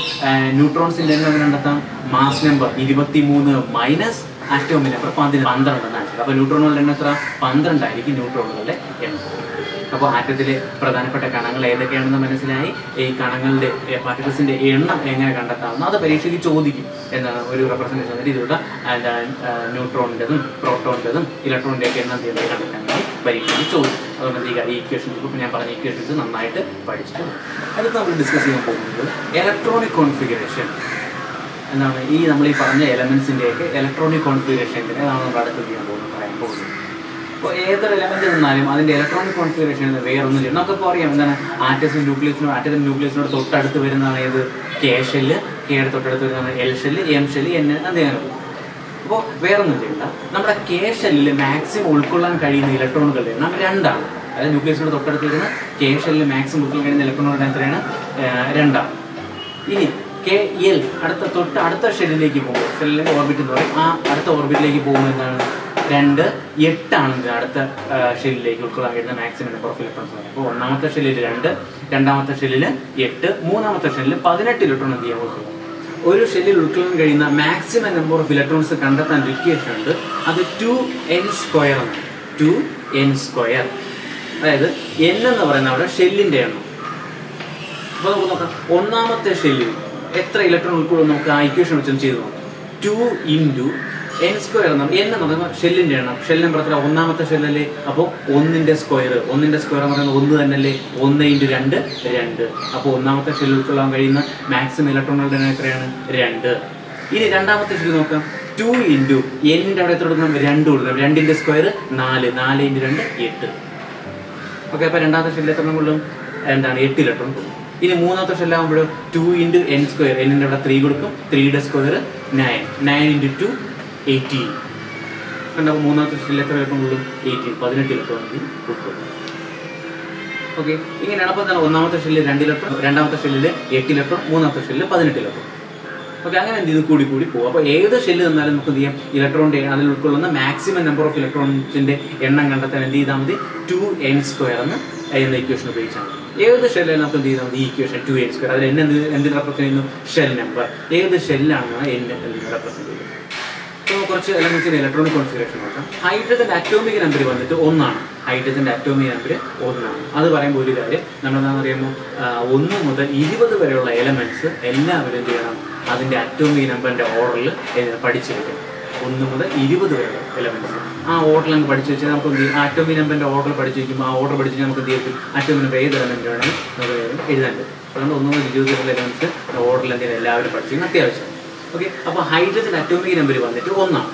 ന്യൂട്രോൺസിൻ്റെ എണ്ണം കണ്ടെത്താം. Mass number 23 minus atomic number 12 എന്നാണ്. അപ്പോൾ ന്യൂട്രോണുകളുടെ എണ്ണം എത്ര? 12 ആയിരിക്കും ന്യൂട്രോണുകളുടെ എണ്ണം. അപ്പോൾ ആറ്റത്തിലെ പ്രധാനപ്പെട്ട കണങ്ങൾ ഏതൊക്കെയാണെന്ന് മനസ്സിലായി. ഈ കണങ്ങളുടെ പാർട്ടിക്കിൾസിൻ്റെ എണ്ണം എങ്ങനെ കണ്ടെത്താമെന്ന് അത് പരീക്ഷയ്ക്ക് ചോദിക്കും. എന്താണ് ഒരു റെപ്രസെൻറ്റേഷൻ രീതിയിലുള്ള ന്യൂട്രോണിൻ്റെതും പ്രോട്ടോണിൻ്റെതും ഇലക്ട്രോണിൻ്റെ ഒക്കെ എണ്ണം തീർച്ചയായും കണ്ടെത്താൻ വേണ്ടി പരീക്ഷയ്ക്ക് ചോദിക്കും. അതുകൊണ്ട് ഈ ഇക്വേഷൻസ് ഇപ്പോൾ ഞാൻ പറഞ്ഞ ഇക്വേഷൻസ് നന്നായിട്ട് പഠിച്ചിട്ടുണ്ട്. അടുത്ത് നമ്മൾ ഡിസ്കസ് ചെയ്യാൻ പോകുന്നത് ഇലക്ട്രോണിക് കോൺഫിഗറേഷൻ എന്താണ്. ഈ നമ്മൾ ഈ പറഞ്ഞ എലമെൻസിൻ്റെയൊക്കെ ഇലക്ട്രോണിക് കോൺഫിഗറേഷൻ അതാണ് നമ്മൾ അടുത്ത് ചെയ്യാൻ പറയാൻ പോകുന്നത്. അപ്പോൾ ഏതൊരു എലമെന്റ് നിന്നാലും അതിൻ്റെ ഇലക്ട്രോണിക് കോൺഫിഗറേഷൻ വേറൊന്നും ചെയ്യും. നമുക്കിപ്പോൾ അറിയാം എന്താണ് ആറ്റത്തിൻ്റെ ന്യൂക്ലിയസിനോട് തൊട്ടടുത്ത് വരുന്നതാണ് ഏത്? K shell. കെയുടെ തൊട്ടടുത്ത് വരുന്നതാണ് L shell, M shell, N എന്തെങ്കിലും. അപ്പോൾ വേറൊന്നും ചെയ്യണ്ട. നമ്മുടെ കെ ഷെല്ലിൽ മാക്സിമം ഉൾക്കൊള്ളാൻ കഴിയുന്ന ഇലക്ട്രോണുകളുടെ എണ്ണം 2ആണ്. അതായത് ന്യൂക്ലിയസിനോട് തൊട്ടടുത്ത് വരുന്ന കെ ഷെല്ലിൽ മാക്സിമം ഉൾക്കൊള്ളാൻ കഴിയുന്ന ഇലക്ട്രോണുകളുടെ എത്രയാണ്? 2ആണ്. ഇനി കെ എൽ അടുത്ത ഷെല്ലിലേക്ക് പോകുമ്പോൾ, ഷെല്ലിൻ്റെ ഓർബിറ്റ് എന്ന് പറയും, ആ അടുത്ത ഓർബിറ്റിലേക്ക് പോകുമ്പോൾ എന്താണ്? 2, 8 ആണ് അടുത്ത ഷെല്ലിലേക്ക് ഉൾക്കൊള്ളാൻ കഴിയുന്ന മാക്സിമം നമ്പർ ഓഫ് ഇലക്ട്രോൺസ്. അപ്പോൾ ഒന്നാമത്തെ ഷെല്ലിൽ 2, രണ്ടാമത്തെ ഷെല്ലിൽ 8, മൂന്നാമത്തെ ഷെല്ലിൽ 18 ഇലക്ട്രോൺ എന്ത് ചെയ്യാൻ പോകുന്നത്? ഒരു ഷെല്ലിൽ ഉൾക്കൊള്ളാൻ കഴിയുന്ന മാക്സിമം നമ്പർ ഓഫ് ഇലക്ട്രോൺസ് കണ്ടെത്താൻ ഇക്വേഷൻ ഉണ്ട്. അത് 2n² ആണ്. 2n². അതായത് n എന്ന് പറയുന്ന അവിടെ ഷെല്ലിൻ്റെ എണ്ണം. അപ്പോൾ നമുക്ക് നോക്കാം, ഒന്നാമത്തെ ഷെല്ലിൽ എത്ര ഇലക്ട്രോൺ ഉൾക്കൊള്ളും? നമുക്ക് ആ ഇക്വേഷൻ വെച്ച് ചെയ്ത് നോക്കാം. 2 × n² എന്നാണ്. n എന്ന് പറയുന്നത് ഷെല്ലിൻ്റെ എണ്ണം. ഷെൽ നമ്പർ എത്ര? ഒന്നാമത്തെ ഷെല്ലല്ലേ. അപ്പോൾ 1ന്റെ സ്ക്വയർ എന്ന് പറയുന്നത് 1 തന്നെയല്ലേ. 1 × 2 2. അപ്പോൾ ഒന്നാമത്തെ ഷെല്ലിൽ ഉൾക്കൊള്ളാൻ കഴിയുന്ന മാക്സിമം ഇലക്ട്രോണുകളുടെ എണ്ണം എത്രയാണ്? 2. ഇനി രണ്ടാമത്തെ ഷെല്ലിൽ നോക്കാം. 2 × n അവിടെ എത്ര കൊടുക്കണം? 2 കൊടുക്കണം. 2ന്റെ സ്ക്വയർ 4. 4 × 2 8. ഓക്കെ, അപ്പോൾ രണ്ടാമത്തെ ഷെല്ലിൽ എത്ര കൊള്ളും? എന്താണ്? 8 ഇലക്ട്രോൺ കൊടുക്കും. ഇനി മൂന്നാമത്തെ ഷെല്ലാകുമ്പോൾ 2 × n². n-ന്റെ അവിടെ 3 കൊടുക്കും. 3യുടെ സ്ക്വയർ 9. 9 × 2 18. കണ്ടപ്പോൾ മൂന്നാമത്തെ ഷെല്ലിൽ എത്ര ഇലക്ട്രോൺ കൊള്ളും? 18 ഇലക്ട്രോൺ കൊടുക്കും. ഓക്കെ, ഇങ്ങനെയാണ്. അപ്പോൾ എന്താണ്? ഒന്നാമത്തെ ഷെല്ലിൽ 2 ഇലക്ട്രോൺ, രണ്ടാമത്തെ ഷെല്ലിൽ 8 ഇലക്ട്രോൺ, മൂന്നാമത്തെ ഷെല്ലിൽ 18 ഇലക്ട്രോൺ. ഓക്കെ, അങ്ങനെ എന്ത് ചെയ്ത് കൂടി പോകും. അപ്പോൾ ഏത് ഷെല്ല് തന്നാലും നമുക്ക് എന്ത് ചെയ്യാം? ഇലക്ട്രോണിൻ്റെ അതിൽ ഉൾക്കൊള്ളുന്ന മാക്സിമം നമ്പർ ഓഫ് ഇലക്ട്രോൺസിൻ്റെ എണ്ണം കണ്ടെത്താൻ എന്ത് ചെയ്താൽ മതി? 2n² എന്ന ഇക്വേഷൻ ഉപയോഗിച്ചാൽ മതി. ഏത് ഷെല്ലിൽ നമുക്ക് എന്ത് ചെയ്താൽ മതി? ഈ ഇക്വേഷൻ 2n². അതിൽ എന്തിന് റെപ്രസെന്റ് ചെയ്യുന്നു? Shell number. ഏത് ഷെല്ലാണ് n റെപ്രസെന്റ് ചെയ്യുന്നത്? അപ്പോൾ കുറച്ച് എലമെന്റ്സിന്റെ ഇലക്ട്രോണിക് കോൺഫിഗറേഷൻ നോക്കാം. ഹൈഡ്രജന്റെ അറ്റോമിക് നമ്പർ വന്നിട്ട് 1 ആണ്. ഹൈഡ്രജന്റെ അറ്റോമിക് നമ്പർ 1 ആണ്. അത് പറയുമ്പോൾ ഒരു കാര്യം നമ്മളെന്താണെന്ന് അറിയുമ്പോൾ 1 മുതൽ 20 വരെയുള്ള എലമെന്റ്സ് എല്ലാവരും എന്ത് ചെയ്യണം? അതിൻ്റെ അറ്റോമിക് നമ്പറിൻ്റെ ഓർഡറിൽ പഠിച്ചു വയ്ക്കണം. 1 മുതൽ 20 വരെയുള്ള എലമെന്റ്സ് ആ ഓർഡറിൽ അങ്ങ് പഠിച്ചു വെച്ചാൽ നമുക്ക് എന്ത് ചെയ്യും? അറ്റോമിക് നമ്പറിൻ്റെ ഓർഡർ പഠിച്ചു വയ്ക്കുമ്പോൾ ആ ഓർഡർ പഠിച്ച് നമുക്ക് എന്ത് ചെയ്യും? അറ്റോമിക് നമ്പർ ഏത് എലമെന്റ് വേണമെങ്കിൽ നമുക്ക് എഴുതാൻ പറ്റും. അതുകൊണ്ട് 1 മുതൽ 20 വരെയുള്ള എലമെന്റ്സ് ഓർഡറിൽ എന്തെങ്കിലും എല്ലാവരും പഠിച്ചു അത്യാവശ്യം. ഓക്കെ, അപ്പോൾ ഹൈഡ്രജൻ അറ്റോമിക് നമ്പർ വന്നിട്ട് 1 ആണ്.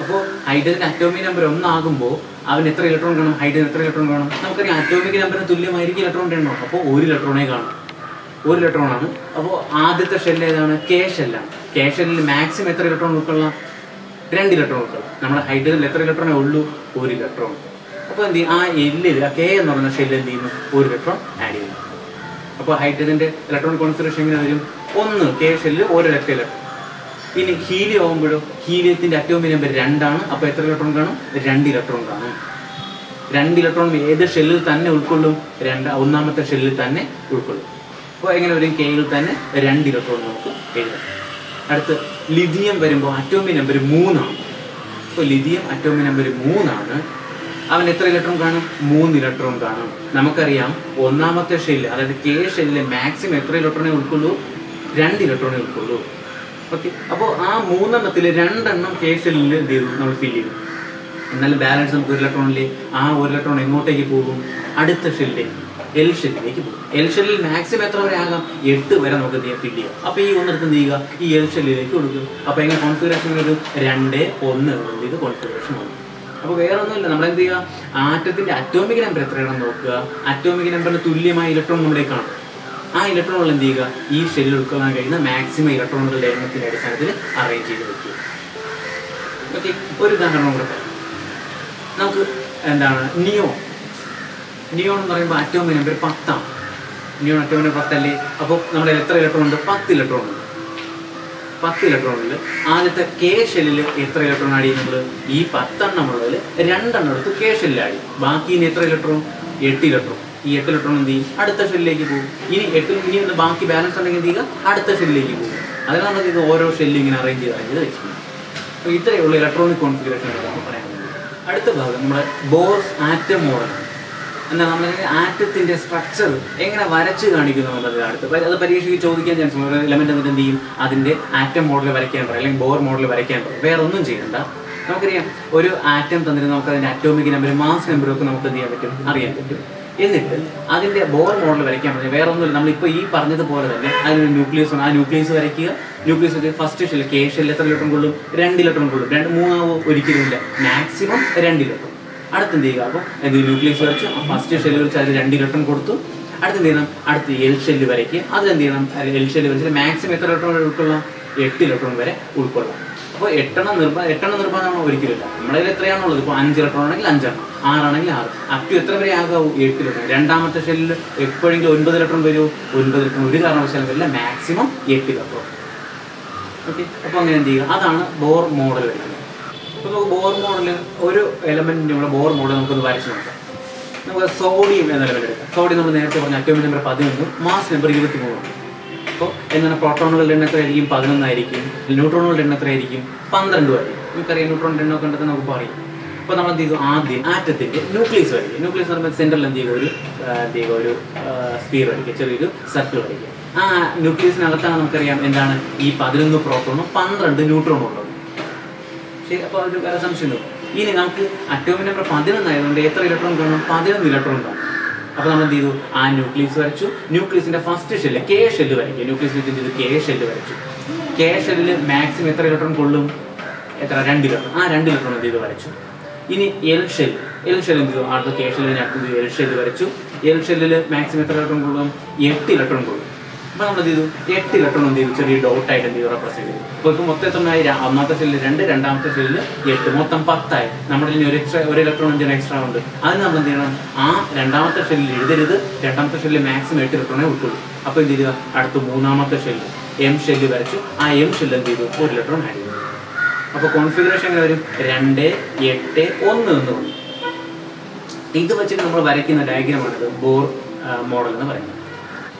അപ്പോൾ ഹൈഡ്രജൻ അറ്റോമിക് നമ്പർ 1 ആകുമ്പോൾ അവന് എത്ര ഇലക്ട്രോൺ കാണും? ഹൈഡ്രജൻ എത്ര ഇലക്ട്രോൺ കാണും? നമുക്കറിയാം അറ്റോമിക് നമ്പറിന് തുല്യമായിരിക്കും ഇലക്ട്രോണിൻ്റെ എണ്ണം. അപ്പോൾ 1 ഇലക്ട്രോണേ കാണും. 1 ഇലക്ട്രോൺ ആണ്. അപ്പോൾ ആദ്യത്തെ ഷെല്ല് ഏതാണ്? കെ ഷെല്ലാണ്. കെ ഷെല്ലിൽ മാക്സിമം എത്ര ഇലക്ട്രോൺ ഉൾക്കൊള്ളാം? 2 ഇലക്ട്രോൺ ഉൾക്കൊള്ളാം. നമ്മുടെ ഹൈഡ്രജനിൽ എത്ര ഇലക്ട്രോണേ ഉള്ളൂ? 1 ഇലക്ട്രോൺ. അപ്പോൾ എന്ത് ചെയ്യും? ആ എല്ലിൽ കെ എന്ന് പറയുന്ന ഷെല്ല് എന്ത് ചെയ്യുന്നു? 1 ഇലക്ട്രോൺ ആഡ് ചെയ്യുന്നു. അപ്പോൾ ഹൈഡ്രജന്റെ ഇലക്ട്രോണിക് കോൺഫിഗറേഷൻ എങ്ങനെ വരും? 1 കെ ഷെല്ലിൽ 1 ഇലക്ട്രോൺ. ഇനി ഹീലിയം ആകുമ്പോഴോ ഹീലിയത്തിന്റെ അറ്റോമിക് നമ്പർ 2 ആണ്. അപ്പോൾ എത്ര ഇലക്ട്രോൺ കാണും? 2 ഇലക്ട്രോൺ കാണും. 2 ഇലക്ട്രോൺ ഏത് ഷെല്ലിൽ തന്നെ ഉൾക്കൊള്ളും? ഒന്നാമത്തെ ഷെല്ലിൽ തന്നെ ഉൾക്കൊള്ളും. അപ്പോൾ എങ്ങനെ വരും? കെയിൽ തന്നെ 2 ഇലക്ട്രോൺ നമുക്ക് എഴുതാം. അടുത്ത് ലിഥിയം വരുമ്പോൾ അറ്റോമിക് നമ്പർ 3 ആണ്. അപ്പോൾ ലിഥിയം അറ്റോമിക് നമ്പർ 3 ആണ്. അവൻ എത്ര ഇലക്ട്രോൺ കാണും? 3 ഇലക്ട്രോൺ കാണും. നമുക്കറിയാം ഒന്നാമത്തെ ഷെല്ല് അതായത് കെ ഷെല്ലിൽ മാക്സിമം എത്ര ഇലക്ട്രോണേ ഉൾക്കൊള്ളൂ? 2 ഇലക്ട്രോണേ ഉൾക്കൊള്ളൂ. ഓക്കെ, അപ്പോൾ ആ 3 എണ്ണത്തിൽ 2 എണ്ണം കെ ഷെല്ലിൽ എന്ത് ചെയ്തു? നമ്മൾ ഫില്ല് ചെയ്തു. എന്നാലും ബാലൻസ് നമുക്ക് 1 ഇലക്ട്രോണിൽ ആ 1 ഇലക്ട്രോൺ എങ്ങോട്ടേക്ക് പോകും? അടുത്ത ഷെല്ലിലേക്ക്, എൽ ഷെല്ലിലേക്ക് പോകും. എൽ ഷെല്ലിൽ മാക്സിമം എത്ര വരെ ആകാം? 8 വരെ നമുക്ക് എന്ത് ചെയ്യാം? ഫില്ല് ചെയ്യാം. അപ്പോൾ ഈ ഒന്നെടുത്ത് എന്ത് ചെയ്യുക? ഈ എൽ ഷെല്ലിലേക്ക് കൊടുക്കും. അപ്പോൾ എങ്ങനെ കോൺഫിഗറേഷൻ വരും? 2 1 ഇത് കോൺഫിഗറേഷൻ വരും. അപ്പോൾ വേറെ ഒന്നുമില്ല, നമ്മളെന്ത് ചെയ്യുക? ആറ്റത്തിന്റെ അറ്റോമിക് നമ്പർ എത്രയാണെന്ന് നോക്കുക. അറ്റോമിക് നമ്പറിന് തുല്യമായ ഇലക്ട്രോൺ നമ്മുടെ കാണും. ആ ഇലക്ട്രോണുകൾ എന്ത് ചെയ്യുക? ഈ ഷെല്ലിൽ ഉൾക്കൊള്ളാൻ കഴിയുന്ന മാക്സിമം ഇലക്ട്രോണുകളുടെ എണ്ണത്തിന്റെ അടിസ്ഥാനത്തിൽ അറേഞ്ച് ചെയ്ത് വെക്കുക. ഓക്കെ, ഒരു ഉദാഹരണം കൂടെ പറയാം. നമുക്ക് എന്താണ് നിയോൺ എന്ന് പറയുമ്പോൾ അറ്റോമിക് നമ്പർ 10 ആണ്. നിയോൺ അറ്റോമിക് നമ്പർ 10 അല്ലേ? അപ്പോൾ നമ്മുടെ എത്ര ഇലക്ട്രോൺ ഉണ്ട്? 10 ഇലക്ട്രോൺ ഉണ്ട്. 10 ഇലക്ട്രോണിൽ ആദ്യത്തെ കെ ഷെല്ലിൽ എത്ര ഇലക്ട്രോൺ ആഡ് ചെയ്യും? നമ്മൾ ഈ 10 എണ്ണമുള്ളതിൽ 2 എണ്ണം എടുത്ത് കെ ഷെല്ലിൽ ആഡ് ചെയ്യും. ബാക്കി ഇനി എത്ര ഇലക്ട്രോൺ? 8 ഇലക്ട്രോൺ. ഈ 8 ഇലക്ട്രോൺ എന്ത് ചെയ്യും? അടുത്ത ഷെല്ലിലേക്ക് പോകും. ഇനി ബാക്കി ബാലൻസ് ഉണ്ടെങ്കിൽ എന്ത് ചെയ്യുക? അടുത്ത ഷെല്ലിലേക്ക് പോകും. അതിനാണ് ഇത് ഓരോ ഷെല്ലും ഇങ്ങനെ അറേഞ്ച് ചെയ്ത് വെച്ചിരിക്കുന്നത്. അപ്പോൾ ഇത്രയുള്ള ഇലക്ട്രോണിക് കോൺഫിഗറേഷൻ നമുക്ക് പറയാൻ പറ്റും. അടുത്ത ഭാഗം നമ്മുടെ ബോർസ് ആറ്റം മോഡലാണ്. എന്നാൽ നമ്മൾ ആറ്റത്തിന്റെ സ്ട്രക്ചർ എങ്ങനെ വരച്ച് കാണിക്കുന്നു എന്നുള്ളത് അടുത്ത് അത് പരീക്ഷയ്ക്ക് ചോദിക്കാൻ ചാൻസ് ഉണ്ട്. എലമെന്റ് എന്നിട്ട് എന്ത് ചെയ്യും? അതിന്റെ ആറ്റം മോഡൽ വരയ്ക്കാൻ പറയും, അല്ലെങ്കിൽ ബോർ മോഡൽ വരയ്ക്കാൻ പറയും. വേറെ ഒന്നും ചെയ്യണ്ട. നമുക്കറിയാം, ഒരു ആറ്റം തന്നിട്ട് നമുക്ക് അതിന്റെ അറ്റോമിക് നമ്പർ, മാസ് നമ്പറും ഒക്കെ നമുക്ക് എന്ത് ചെയ്യാൻ പറ്റും? അറിയാൻ പറ്റും. എന്നിട്ട് അതിന്റെ ബോർ മോഡൽ വരയ്ക്കാൻ പറ്റും. വേറെ ഒന്നുമില്ല, നമ്മളിപ്പോൾ ഈ പറഞ്ഞതുപോലെ തന്നെ അതിന് ന്യൂക്ലിയസ് ആണ്. ആ ന്യൂക്ലിയസ് വരയ്ക്കുക. ന്യൂക്ലിയസ് ഫസ്റ്റ് ഷെല്ല് കെ ഷെല്ലിൽ എത്ര ഇലക്ട്രോൺ കൊള്ളും? 2 ഇലക്ട്രോൺ കൊള്ളും. 3 ഒരിക്കലും ഇല്ല, മാക്സിമം 2 ഇലക്ട്രോൺ. അടുത്തെന്ത് ചെയ്യുക? അപ്പോൾ എന്ത് ന്യൂക്ലിയസ് വരച്ചു, ഫസ്റ്റ് ഷെല്ല് വരച്ച് അതിൽ 2 ഇലക്ട്രോൺ കൊടുത്തു. അടുത്ത് എന്ത് ചെയ്യണം? അടുത്ത് എൽ ഷെല്ല് വരയ്ക്കുക. അതിലെന്ത് ചെയ്യണം? എൽ ഷെല്ല് വരച്ചിട്ട് മാക്സിമം എത്ര ഇലക്ട്രോൺ ഉൾക്കൊള്ളാം? 8 ഇലക്ട്രോൺ വരെ ഉൾക്കൊള്ളാം. അപ്പോൾ 8 നിർബന്ധം ഒരിക്കലില്ല. നമ്മുടെ കയ്യിൽ എത്രയാണുള്ളത്? ഇപ്പോൾ 5 ഇലക്ട്രോൺ ആണെങ്കിൽ 5 എണ്ണം, 6 ആണെങ്കിൽ 6, അപ് ടു എത്ര വരെ ആകാവൂ? 8 ഇലക്ട്രോൺ. രണ്ടാമത്തെ ഷെല്ലിൽ എപ്പോഴെങ്കിലും 9 ഇലക്ട്രോൺ വരുമോ? 9 ഇലക്ട്രോൺ ഒരു കാരണവശാലും വരില്ല, മാക്സിമം 8 ഇലക്ട്രോൺ. ഓക്കെ, അപ്പോൾ അങ്ങനെ എന്ത് ചെയ്യുക? അതാണ് ബോർ മോഡൽ വരുന്നത്. അപ്പോൾ നമുക്ക് ബോർ മോഡൽ ഒരു എലമെന്റിന്റെ കൂടെ ബോർ മോഡൽ നമുക്കൊന്ന് വരച്ച് നോക്കാം. നമുക്ക് സോഡിയം എന്ന എലമെന്റ് എടുക്കാം. സോഡിയം നമ്മൾ നേരത്തെ പറഞ്ഞ അറ്റോമിക് നമ്പർ 11, മാസ് നമ്പർ 23. അപ്പോൾ എന്താണ് പ്രോട്ടോണുകളുടെ എണ്ണം എത്രയായിരിക്കും? 11 ആയിരിക്കും. ന്യൂട്രോണുകളുടെ എണ്ണം എത്രയായിരിക്കും? 12 ആയിരിക്കും. നമുക്കറിയാം ന്യൂട്രോണിന്റെ എണ്ണം കണ്ടെത്തി നമുക്ക് പറയും. അപ്പോൾ നമ്മൾ എന്ത് ചെയ്തു? ആദ്യം ആറ്റത്തിന്റെ ന്യൂക്ലിയസ് വരയ്ക്കും. ന്യൂക്ലിയസ് എന്ന് പറയുമ്പോൾ സെന്ററിൽ എന്ത് ചെയ്യുക? ഒരു സ്പീർ വരയ്ക്കുക, ചെറിയൊരു സർക്കിൾ വരയ്ക്കുക. ആ ന്യൂക്ലിയസിനകത്താണ് നമുക്കറിയാം എന്താണ് ഈ 11 പ്രോട്ടോണും 12 ന്യൂട്രോണും ഉള്ളത്. ശരി, അപ്പോൾ ഒരു വേറെ സംശയമുണ്ടോ? ഇനി നമുക്ക് അറ്റോമിക് നമ്പർ 11 ആയതുകൊണ്ട് എത്ര ഇലക്ട്രോൺ കാണും? 11 ഇലക്ട്രോൺ കാണും. അപ്പോൾ നമ്മൾ എന്ത് ചെയ്തു? ആ ന്യൂക്ലിയസ് വരച്ചു. ന്യൂക്ലിയസിന്റെ ഫസ്റ്റ് ഷെല്ല് കെ ഷെല്ല് വരയ്ക്കുക. ന്യൂക്ലിയസിന് എന്ത് ചെയ്തു? കെ ഷെല്ല് വരച്ചു. കെ ഷെല്ലിൽ മാക്സിമം എത്ര ഇലക്ട്രോൺ കൊള്ളും? 2 ഇലക്ട്രോൺ. ആ 2 ഇലക്ട്രോൺ എന്ത് ചെയ്തു? വരച്ചു. ഇനി എൽ ഷെല്ല് എന്ത് ചെയ്തു? അടുത്ത കെ ഷെല്ലിന് അടുത്തത് എൽ ഷെല്ല് വരച്ചു. എൽ ഷെല്ലിൽ മാക്സിമം എത്ര ഇലക്ട്രോൺ കൊള്ളും? 8 ഇലക്ട്രോൺ കൊള്ളും. അപ്പോൾ നമ്മൾ എന്ത് ചെയ്തു? 8 ഇലക്ട്രോൺ എന്ത് ചെയ്തു? ചെറിയ ഡോട്ടായിട്ട് എന്ത് ചെയ്തു? റെപ്രസെന്റ് ചെയ്തു. അപ്പോൾ ഇപ്പോൾ മൊത്തം എത്രയായി? ഒന്നാമത്തെ ഷെല്ലിൽ 2, രണ്ടാമത്തെ ഷെല്ലിൽ 8, മൊത്തം 10 ആയി. നമ്മുടെ ഇനി ഒരു ഇലക്ട്രോൺ എന്തിനാണ് എക്സ്ട്രാ ഉണ്ട്? അതിന് നമ്മൾ എന്ത് ചെയ്യണം? ആ രണ്ടാമത്തെ ഷെല്ലിൽ എഴുതരുത്. രണ്ടാമത്തെ ഷെല്ലിൽ മാക്സിമം 8 ഇലക്ട്രോണേ ഉൾക്കൊള്ളൂ. അപ്പോൾ എന്ത് ചെയ്യുക? അടുത്ത് മൂന്നാമത്തെ ഷെല്ല് എം ഷെല്ല് വരച്ചു. ആ എം ഷെല്ല് എന്ത് ചെയ്തു? 1 ഇലക്ട്രോൺ ആഡ് ചെയ്തു. അപ്പോൾ കോൺഫിഗറേഷൻ എങ്ങനെ വരും? 2, 8, 1 എന്ന് വന്നു. ഇത് വെച്ചിട്ട് നമ്മൾ വരയ്ക്കുന്ന ഡയഗ്രമാണിത് ബോർ മോഡൽ എന്ന് പറയുന്നത്.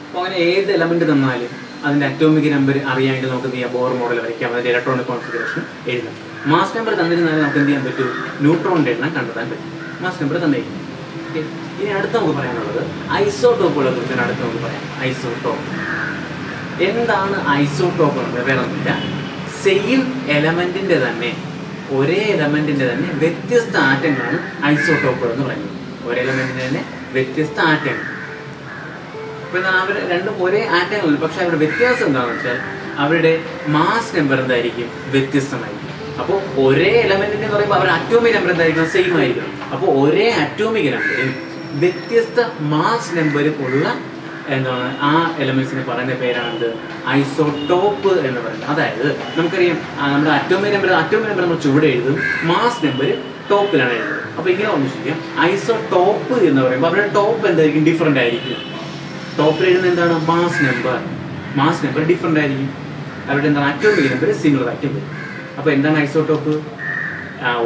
അപ്പോൾ അങ്ങനെ ഏത് എലമെന്റ് തന്നാലും അതിന്റെ അറ്റോമിക് നമ്പർ അറിയാമെങ്കിൽ നമുക്ക് എന്ത് ചെയ്യാം? ബോർ മോഡൽ വരയ്ക്കാം. അതിന്റെ ഇലക്ട്രോണിക് കോൺഫിഗറേഷൻ എഴുതാം. മാസ് നമ്പർ തന്നിരുന്നാലും നമുക്ക് എന്ത് ചെയ്യാൻ പറ്റും? ന്യൂട്രോണിന്റെ എണ്ണം കണ്ടെത്താൻ പറ്റും. മാസ് നമ്പർ തന്നിരിക്കും. ഓക്കെ, ഇനി അടുത്ത് നമുക്ക് പറയാനുള്ളത് ഐസോട്ടോപ്പുകളെ കുറിച്ചാണ്. അടുത്ത് നമുക്ക് പറയാം ഐസോട്ടോപ്പ്. എന്താണ് ഐസോട്ടോപ്പ് എന്നത്? വേറെ ഒന്നുമില്ല, സെയിം എലമെന്റിന്റെ തന്നെ, ഒരേ എലമെന്റിന്റെ തന്നെ വ്യത്യസ്ത ആറ്റങ്ങളാണ് ഐസോട്ടോപ്പുകൾ എന്ന് പറയുന്നത്. ഒരേ എലമെന്റിന്റെ തന്നെ വ്യത്യസ്ത ആറ്റങ്ങൾ. പിന്നെ അവർ രണ്ടും ഒരേ ആറ്റങ്ങളുണ്ട്, പക്ഷെ അവരുടെ വ്യത്യാസം എന്താണെന്ന് വെച്ചാൽ അവരുടെ മാസ് നമ്പർ എന്തായിരിക്കും? വ്യത്യസ്തമായിരിക്കും. അപ്പോൾ ഒരേ എലമെന്റിന്റെ എന്ന് പറയുമ്പോൾ അവരുടെ അറ്റോമിക് നമ്പർ എന്തായിരിക്കണം? സെയിം ആയിരിക്കണം. അപ്പോൾ ഒരേ അറ്റോമിക് നമ്പറും വ്യത്യസ്ത മാസ് നമ്പറും ഉള്ള എന്താണ് ആ എലമെന്റ്സിനെ പറയുന്ന പേരാണ് ഐസോട്ടോപ്പ് എന്ന് പറയുന്നത്. അതായത് നമുക്കറിയാം നമ്മുടെ അറ്റോമിക് നമ്പർ നമ്മൾ ചുവടെ എഴുതും, മാസ് നമ്പർ ടോപ്പിലാണ് എഴുതുന്നത്. അപ്പോൾ ഇങ്ങനെ ഓർമ്മിച്ചിരിക്കാം, ഐസോട്ടോപ്പ് എന്ന് പറയുമ്പോൾ അവരുടെ ടോപ്പ് എന്തായിരിക്കും? ഡിഫറെന്റ് ആയിരിക്കും. ടോപ്പിൽ എഴുതുന്നത് എന്താണ്? മാസ് നമ്പർ ഡിഫറെന്റ് ആയിരിക്കും. അവരുടെ എന്താണ്? അറ്റോമിക് നമ്പർ സിമിലർ ആയിട്ട് വരും. അപ്പോൾ എന്താണ് ഐസോട്ടോപ്പ്?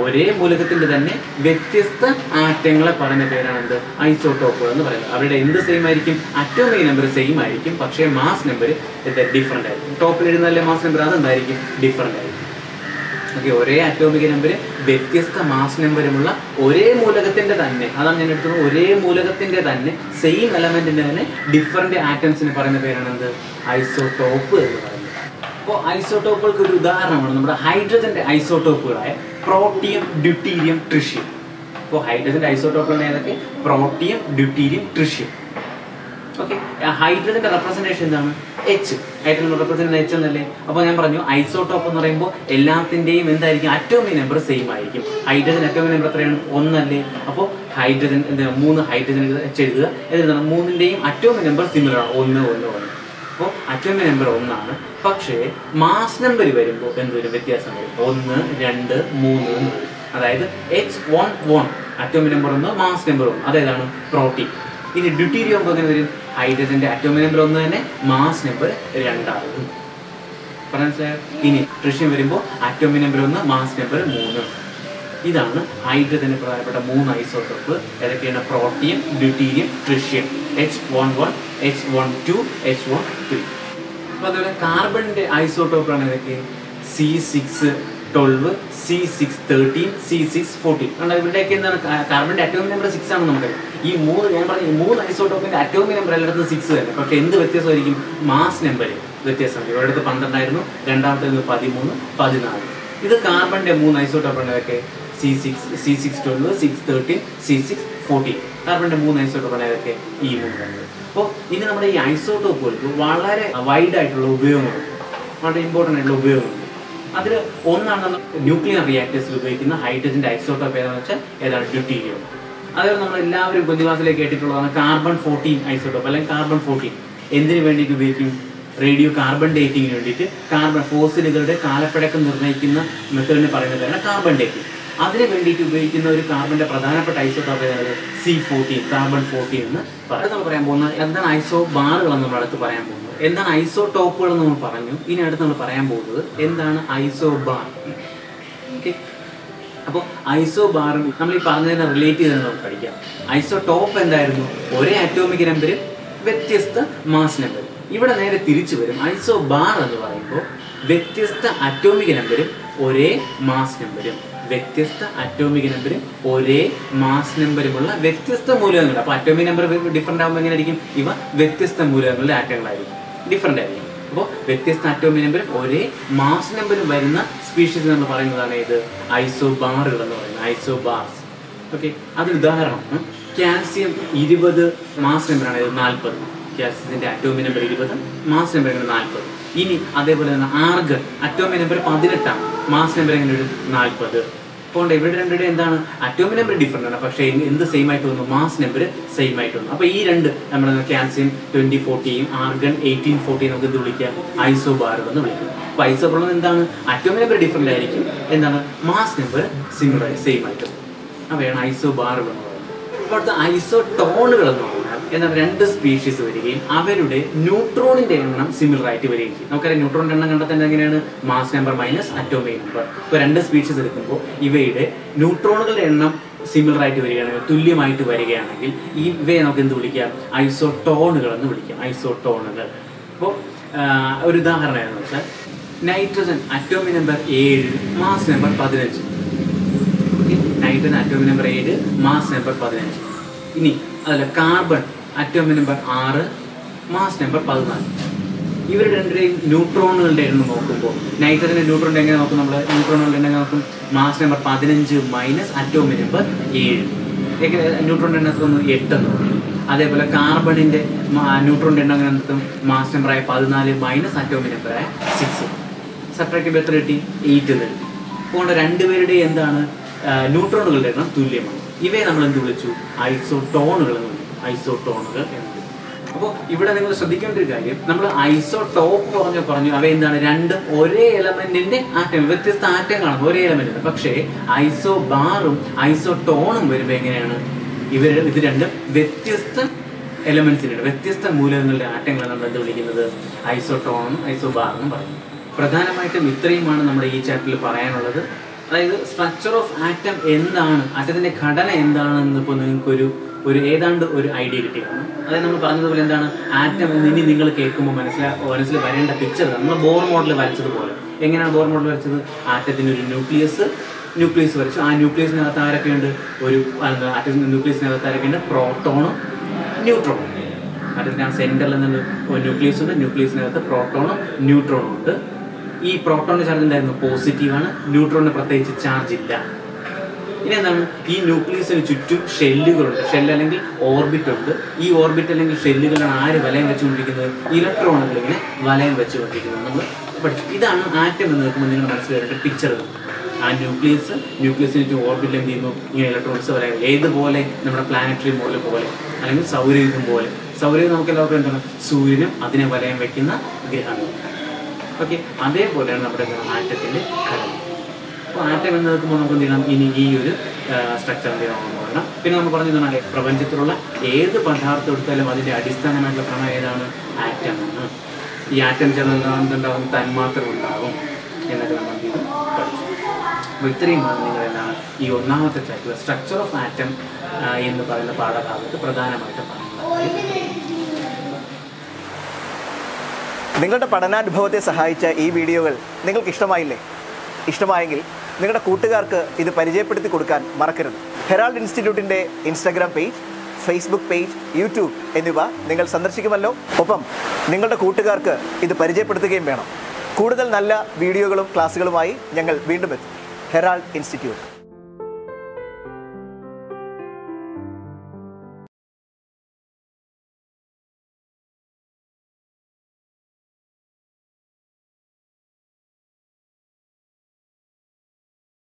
ഒരേ മൂലകത്തിന്റെ തന്നെ വ്യത്യസ്ത ആറ്റങ്ങളെ പറയുന്ന പേരാണ് ഐസോട്ടോപ്പ് എന്ന് പറയുന്നത്. അവരുടെ എന്ത് സെയിം ആയിരിക്കും? അറ്റോമിക് നമ്പർ സെയിം ആയിരിക്കും, പക്ഷേ മാസ് നമ്പർ ഡിഫറെന്റ് ആയിരിക്കും. ടോപ്പിൽ എഴുതുന്നതല്ലേ മാസ് നമ്പർ, അതെന്തായിരിക്കും? ഡിഫറെന്റ് ആയിരിക്കും. ഓക്കെ, ഒരേ അറ്റോമിക് നമ്പർ വ്യത്യസ്ത മാസ് നമ്പറുമുള്ള ഒരേ മൂലകത്തിന്റെ തന്നെ, അതാണ് ഞാൻ എടുത്തത്, ഒരേ മൂലകത്തിന്റെ തന്നെ സെയിം എലമെന്റിന്റെ തന്നെ ഡിഫറെന്റ് ആറ്റംസിന് പറയുന്ന പേരാണ് ഐസോട്ടോപ്പ് എന്ന് പറയുന്നത്. അപ്പോൾ ഐസോട്ടോപ്പുകൾക്ക് ഒരു ഉദാഹരണമാണ് നമ്മുടെ ഹൈഡ്രജന്റെ ഐസോട്ടോപ്പുകളായ പ്രോട്ടിയം, ഡ്യൂട്ടീരിയം, ട്രിഷ്യം. അപ്പോൾ ഹൈഡ്രജന്റെ ഐസോട്ടോപ്പുകളാണ് ഏതൊക്കെ? Protium, deuterium, tritium. ഓക്കെ, ഹൈഡ്രജന്റെ റെപ്രസെന്റേഷൻ എന്താണ്? എച്ച്. ഹൈഡ്രജൻ റെപ്രസെന്റ് H എന്നല്ലേ? അപ്പോൾ ഞാൻ പറഞ്ഞു ഐസോട്ടോപ്പ് എന്ന് പറയുമ്പോൾ എല്ലാത്തിന്റെയും എന്തായിരിക്കും? അറ്റോമിക് നമ്പർ സെയിം ആയിരിക്കും. ഹൈഡ്രജൻ അറ്റോമിക് നമ്പർ എത്രയാണ്? 1 അല്ലേ? അപ്പോൾ ഹൈഡ്രജൻ 3 ഹൈഡ്രജൻ H എഴുതുക. എന്താണ്? മൂന്നിന്റെയും അറ്റോമിക് നമ്പർ സിമിലർ ആണ്, 1, 1, 1. അപ്പോൾ അറ്റോമിക് നമ്പർ 1 ആണ്, പക്ഷേ മാസ് നമ്പർ വരുമ്പോൾ എന്തൊരു വ്യത്യാസം വരും, 1, 2, 3 എന്ന് വരും. അതായത് H11 atomic number 1, mass number 1, അതേതാണ് പ്രോട്ടീൻ. ഇനി ഡ്യൂട്ടീരിയം ആകുമ്പോൾ എങ്ങനെ വരും, ഹൈഡ്രജന്റെ അറ്റോമിക് നമ്പർ 1 തന്നെ, മാസ് നമ്പർ 2 ആകും. മനസ്സിലായോ? ഇനി ട്രിഷ്യം വരുമ്പോൾ അറ്റോമിക് നമ്പർ 1, മാസ് നമ്പർ 3. ഇതാണ് ഹൈഡ്രജന്റെ പ്രധാനപ്പെട്ട 3 ഐസോട്ടോപ്പ്. ഏതൊക്കെയാണ്? Protium, deuterium, tritium. H11, H12, H13. അപ്പോൾ അതുപോലെ കാർബണിന്റെ ഐസോട്ടോപ്പാണ് ഏതൊക്കെ? C612, C613, C614. കാരണം ഇവിടെയൊക്കെ എന്താണ്, കാർബണിന്റെ അറ്റോമിക് നമ്പർ 6 ആണ് നമുക്കറിയാം. ഈ 3 ഞാൻ പറഞ്ഞ 3 ഐസോട്ടോപ്പിന്റെ അറ്റോമിക് നമ്പർ എല്ലായിടത്തും 6 തന്നെ. പക്ഷെ എന്ത് വ്യത്യാസമായിരിക്കും? മാസ് നമ്പർ വ്യത്യാസമുണ്ട്. ഒരിടത്ത് 12 ആയിരുന്നു, രണ്ടാമത്തെ 13, 14. ഇത് കാർബണിന്റെ 3 ഐസോട്ടോപ്പാണ് ഏതൊക്കെ? C6, C612, C613, C614. കാർബണിന്റെ 3 ഐസോട്ടോപ്പാണ് ഏതൊക്കെ? ഈ 3. അപ്പോൾ ഇനി നമ്മുടെ ഈ ഐസോട്ടോപ്പുകൾക്ക് വളരെ വൈഡ് ആയിട്ടുള്ള ഉപയോഗങ്ങളുണ്ട്, വളരെ ഇമ്പോർട്ടൻ്റ് ആയിട്ടുള്ള ഉപയോഗങ്ങളുണ്ട്. അതിൽ ഒന്നാണ് നമ്മൾ ന്യൂക്ലിയർ റിയാക്ടേഴ്സിൽ ഉപയോഗിക്കുന്ന ഹൈഡ്രജന്റെ ഐസോട്ടോപ്പ് ഏതാണെന്ന് വെച്ചാൽ ഏതാണ്? ഡ്യൂട്ടീരിയം. അതേപോലെ നമ്മൾ എല്ലാവരും കൊച്ചു ക്ലാസ്സിലേക്ക് കേട്ടിട്ടുള്ളതാണ് കാർബൺ 14 ഐസോട്ടോപ്പ് അല്ലെങ്കിൽ കാർബൺ 14. എന്തിനു വേണ്ടിയിട്ട് ഉപയോഗിക്കും? റേഡിയോ കാർബൺ ഡേറ്റിങ്ങിന് വേണ്ടിയിട്ട്. കാർബൺ ഫോസിലുകളുടെ കാലപ്പഴക്കം നിർണ്ണയിക്കുന്ന മെത്തേഡിനെ പറയുന്നതാണ് കാർബൺ ഡേറ്റിംഗ്. അതിന് വേണ്ടിയിട്ട് ഉപയോഗിക്കുന്ന ഒരു കാർബണിന്റെ പ്രധാനപ്പെട്ട ഐസോട്ടോപ്പ് ഏതാണ്? C14, കാർബൺ 14 എന്ന് പറയുന്നത്. നമ്മൾ പറയാൻ പോകുന്നത് എന്താണ് ഐസോ ബാറുകളെന്ന് നമ്മൾ അടുത്ത് പറയാൻ പോകുന്നത്. എന്താണ് ഐസോടോപ്പുകൾ എന്ന് നമ്മൾ പറഞ്ഞു. ഇനി അടുത്ത് നമ്മൾ പറയാൻ പോകുന്നത് എന്താണ് ഐസോ ബാർ. ഓക്കെ, അപ്പോൾ ഐസോ ബാറും നമ്മൾ ഈ പറഞ്ഞതിനെ റിലേറ്റ് ചെയ്ത് നമുക്ക് പഠിക്കാം. ഐസോടോപ്പ് എന്തായിരുന്നു? ഒരേ അറ്റോമിക് നമ്പരും വ്യത്യസ്ത മാസ് നമ്പരും. ഇവിടെ നേരെ തിരിച്ചു വരും. ഐസോ ബാർ എന്ന് പറയുമ്പോൾ വ്യത്യസ്ത അറ്റോമിക് നമ്പരും ഒരേ മാസ് നമ്പരും, വ്യത്യസ്ത അറ്റോമിക് നമ്പരും ഒരേ മാസ് നമ്പരുമുള്ള വ്യത്യസ്ത മൂലകങ്ങൾ. അപ്പോൾ അറ്റോമിക് നമ്പർ ഡിഫറെൻ്റ് ആകുമ്പോൾ എങ്ങനെ ആയിരിക്കും? ഇവ വ്യത്യസ്ത മൂലകങ്ങളുടെ ആറ്റങ്ങളായിരിക്കും, ഡിഫറെൻ്റ് ആയിരിക്കും. അപ്പോൾ വ്യത്യസ്ത അറ്റോമിക് നമ്പരും ഒരേ മാസ് നമ്പരും വരുന്ന സ്പീഷീസ് എന്ന് പറയുന്നതാണ് ഇത് ഐസോ ബാറുകൾ എന്ന് പറയുന്നത്, ഐസോ ബാർസ്. ഓക്കെ, അതിന് ഉദാഹരണം കാൽസ്യം 20 മാസ് നമ്പറാണ്, ഇത് 40. കാൽസ്യത്തിന്റെ അറ്റോമിക് നമ്പർ 20, മാസ് നമ്പർ എങ്ങനെ 40. ഇനി അതേപോലെ തന്നെ argon atomic number 18, mass number എങ്ങനെ ഒരു 40. അപ്പോൾ ഇവിടെ രണ്ടുപേരും എന്താണ്? അറ്റോമിക് നമ്പർ ഡിഫറെൻ്റ് ആണ്, പക്ഷേ എന്ത് സെയിം ആയിട്ട് വന്നു? മാസ് നമ്പർ സെയിം ആയിട്ട് വന്നു. അപ്പോൾ ഈ രണ്ട് നമ്മുടെ കാൽസ്യം 2040 ആർഗൺ 1840 നമുക്ക് എന്ത് വിളിക്കാം? ഐസോ ബാറുകൾ എന്ന് വിളിക്കും. അപ്പോൾ ഐസോ ബാർ എന്താണ്? അറ്റോമിക് നമ്പർ ഡിഫറെൻ്റ് ആയിരിക്കും, എന്താണ്? മാസ് നമ്പർ സിമിലർ സെയിം ആയിട്ട്. അവയാണ് ഐസോ ബാറുകൾ എന്ന് പറയുന്നത്. ഇപ്പോഴത്തെ ഐസോ ടോണുകൾ എന്ന് പറഞ്ഞാൽ എന്നാൽ 2 സ്പീഷീസ് വരികയും അവരുടെ ന്യൂട്രോണിന്റെ എണ്ണം സിമിലർ ആയിട്ട് വരികയും ചെയ്യും. നമുക്കറിയാം ന്യൂട്രോണിന്റെ എണ്ണം കണ്ടെത്തുന്നത് എങ്ങനെയാണ്? Mass number minus atomic number. ഇപ്പോൾ 2 സ്പീഷീസ് എടുക്കുമ്പോൾ ഇവയുടെ ന്യൂട്രോണുകളുടെ എണ്ണം സിമിലർ ആയിട്ട് വരികയാണെങ്കിൽ, തുല്യമായിട്ട് വരികയാണെങ്കിൽ ഇവയെ നമുക്ക് എന്ത് വിളിക്കാം? ഐസോടോണുകൾ എന്ന് വിളിക്കാം, ഐസോടോണുകൾ. അപ്പോൾ ഒരു ഉദാഹരണം ഏതെന്ന് വെച്ചാൽ nitrogen atomic number 7, mass number 15. Nitrogen atomic number 7, mass number 15. ഇനി അതല്ല carbon atomic number 6, mass number 14. ഇവർ രണ്ടുപേരെയും ന്യൂട്രോണുകളുടെ എണ്ണം നോക്കുമ്പോൾ നൈട്രജന്റെ ന്യൂട്രോണിന്റെ എങ്ങനെ നോക്കും? നമ്മൾ ന്യൂട്രോണുകളുടെ എണ്ണം നോക്കും, mass number 15 minus atomic number 7. എങ്ങനെ ന്യൂട്രോണിന്റെ എണ്ണം 8 എന്ന് പറയും. അതേപോലെ കാർബണിന്റെ ന്യൂട്രോണിന്റെ എണ്ണം എങ്ങനെ നിർത്തും? മാസ് നമ്പറായ 14 മൈനസ് അറ്റോമിക് നമ്പറായ 6. സെപ്പറേറ്റ് ചെയ്യുമ്പോൾ എത്ര കിട്ടി? 8 എന്ന് കിട്ടി. അതുകൊണ്ട് രണ്ടുപേരുടെ എന്താണ്? ന്യൂട്രോണുകളുടെ എണ്ണം തുല്യമാണ്. ഇവയെ നമ്മൾ എന്ത് വിളിച്ചു? ഐസോടോണുകൾ എന്ന് വിളിച്ചു, ഐസോടോണുകൾ എന്ന് വിളിച്ചു. അപ്പോൾ ഇവിടെ നിങ്ങൾ ശ്രദ്ധിക്കേണ്ട ഒരു കാര്യം, നമ്മൾ ഐസോടോപ്പ് പറഞ്ഞു അവ എന്താണ്? രണ്ടും ഒരേ എലമെന്റിന്റെ ആറ്റം, വ്യത്യസ്ത ആറ്റങ്ങളാണ് ഒരേ എലമെന്റിന്. പക്ഷേ ഐസോ ബാറും ഐസോടോണും വരുമ്പോൾ എങ്ങനെയാണ്? ഇത് രണ്ടും വ്യത്യസ്ത എലമെന്റ്സിന്റെ, വ്യത്യസ്ത മൂലകങ്ങളുടെ ആറ്റങ്ങളാണ് നമ്മൾ എന്ത് വിളിക്കുന്നത്? ഐസോടോണും ഐസോബാറും പറയും. പ്രധാനമായിട്ടും ഇത്രയുമാണ് നമ്മുടെ ഈ ചാപ്റ്ററിൽ പറയാനുള്ളത്. അതായത് സ്ട്രക്ചർ ഓഫ് ആറ്റം എന്താണ്, ആറ്റത്തിന്റെ ഘടന എന്താണെന്ന് ഇപ്പോൾ നിങ്ങൾക്ക് ഒരു ഏതാണ്ട് ഒരു ഐഡിയ കിട്ടിയാണ്. അതായത് നമ്മൾ പറഞ്ഞതുപോലെ എന്താണ് ആറ്റം എന്ന് ഇനി നിങ്ങൾ കേൾക്കുമ്പോൾ മനസ്സിൽ വരേണ്ട പിക്ചർ നമ്മൾ ബോർ മോഡൽ വരച്ചതുപോലെ. എങ്ങനെയാണ് ബോർ മോഡൽ വരച്ചത്? ആറ്റത്തിന് ഒരു ന്യൂക്ലിയസ് വരച്ചു. ആ ന്യൂക്ലിയസിനകത്ത് ആരൊക്കെയുണ്ട്? ആറ്റത്തിന്റെ ന്യൂക്ലിയസിനകത്ത് ആരൊക്കെയുണ്ട്? പ്രോട്ടോണും ന്യൂട്രോണും. ആറ്റത്തിന് ആ സെന്ററിൽ നിന്ന് ന്യൂക്ലിയസ് ഉണ്ട്, ന്യൂക്ലിയസിനകത്ത് പ്രോട്ടോണും ന്യൂട്രോണും ഉണ്ട്. ഈ പ്രോട്ടോണിന്റെ ചാർജ് എന്തായിരുന്നു? പോസിറ്റീവാണ്. ന്യൂട്രോണിന് പ്രത്യേകിച്ച് ചാർജ് ഇല്ല. ഇനി എന്താണ്? ഈ ന്യൂക്ലിയസിന് ചുറ്റും ഷെല്ലുകളുണ്ട്, ഷെല്ല് അല്ലെങ്കിൽ ഓർബിറ്റ് ഉണ്ട്. ഈ ഓർബിറ്റ് അല്ലെങ്കിൽ ഷെല്ലുകളാണ് ആര് വലയം വെച്ചുകൊണ്ടിരിക്കുന്നത്? ഇലക്ട്രോണുകൾ ഇങ്ങനെ വലയം വെച്ചുകൊണ്ടിരിക്കുന്നത് നമ്മൾ പഠിച്ചു. ഇതാണ് ആറ്റം എന്ന് നോക്കുമ്പോൾ നിങ്ങൾ മനസ്സിലായിട്ട് പിക്ചർ. ആ ന്യൂക്ലിയസിന് ചുറ്റും ഓർബിറ്റിൽ എന്ത് ചെയ്യുന്നു? ഇങ്ങനെ ഇലക്ട്രോൺസ് വലയം. ഏതുപോലെ? നമ്മുടെ പ്ലാനറ്ററി മോഡൽ പോലെ അല്ലെങ്കിൽ സൗരയൂഥം പോലെ. സൗരയൂഥം നമുക്ക് എല്ലാവർക്കും എന്താണ്? സൂര്യനും അതിനെ വലയം വെക്കുന്ന ഗ്രഹങ്ങൾ. ഓക്കെ, അതേപോലെയാണ് നമ്മുടെ ആറ്റത്തിൻ്റെ ഘടന. അപ്പോൾ ആറ്റം എന്ന് നോക്കുമ്പോൾ നമുക്ക് എന്ത് ചെയ്യണം, ഇനി ഈ ഒരു സ്ട്രക്ചർ എന്ത് ചെയ്യണമെന്ന് പറയണം. പിന്നെ നമ്മൾ പറഞ്ഞതാണ് പ്രപഞ്ചത്തിലുള്ള ഏത് പദാർത്ഥം എടുത്താലും അതിൻ്റെ അടിസ്ഥാനമായിട്ടുള്ള ക്രമം ഏതാണ്, ആറ്റം ആണ്. ഈ ആറ്റം ചേർന്നുണ്ടാകും തന്മാത്രം ഉണ്ടാകും എന്നൊക്കെ നമ്മൾ എന്ത് ചെയ്തു പഠിച്ചു. അപ്പോൾ ഇത്രയുമാണ് നിങ്ങളെല്ലാം ഈ ഒന്നാമത്തെ ചാപ്റ്റർ സ്ട്രക്ചർ ഓഫ് ആറ്റം എന്ന് പറയുന്ന പാഠഭാഗത്ത് പ്രധാനമായിട്ടും പറയുന്നത്. നിങ്ങളുടെ പഠനാനുഭവത്തെ സഹായിച്ച ഈ വീഡിയോകൾ നിങ്ങൾക്ക് ഇഷ്ടമായില്ലേ? ഇഷ്ടമായെങ്കിൽ നിങ്ങളുടെ കൂട്ടുകാർക്ക് ഇത് പരിചയപ്പെടുത്തി കൊടുക്കാൻ മറക്കരുത്. ഹെറാൾഡ് ഇൻസ്റ്റിറ്റ്യൂട്ടിൻ്റെ Instagram page, Facebook page, YouTube എന്നിവ നിങ്ങൾ സന്ദർശിക്കുമല്ലോ. ഒപ്പം നിങ്ങളുടെ കൂട്ടുകാർക്ക് ഇത് പരിചയപ്പെടുത്തുകയും വേണം. കൂടുതൽ നല്ല വീഡിയോകളും ക്ലാസ്സുകളുമായി ഞങ്ങൾ വീണ്ടും എത്തും. Herald institute.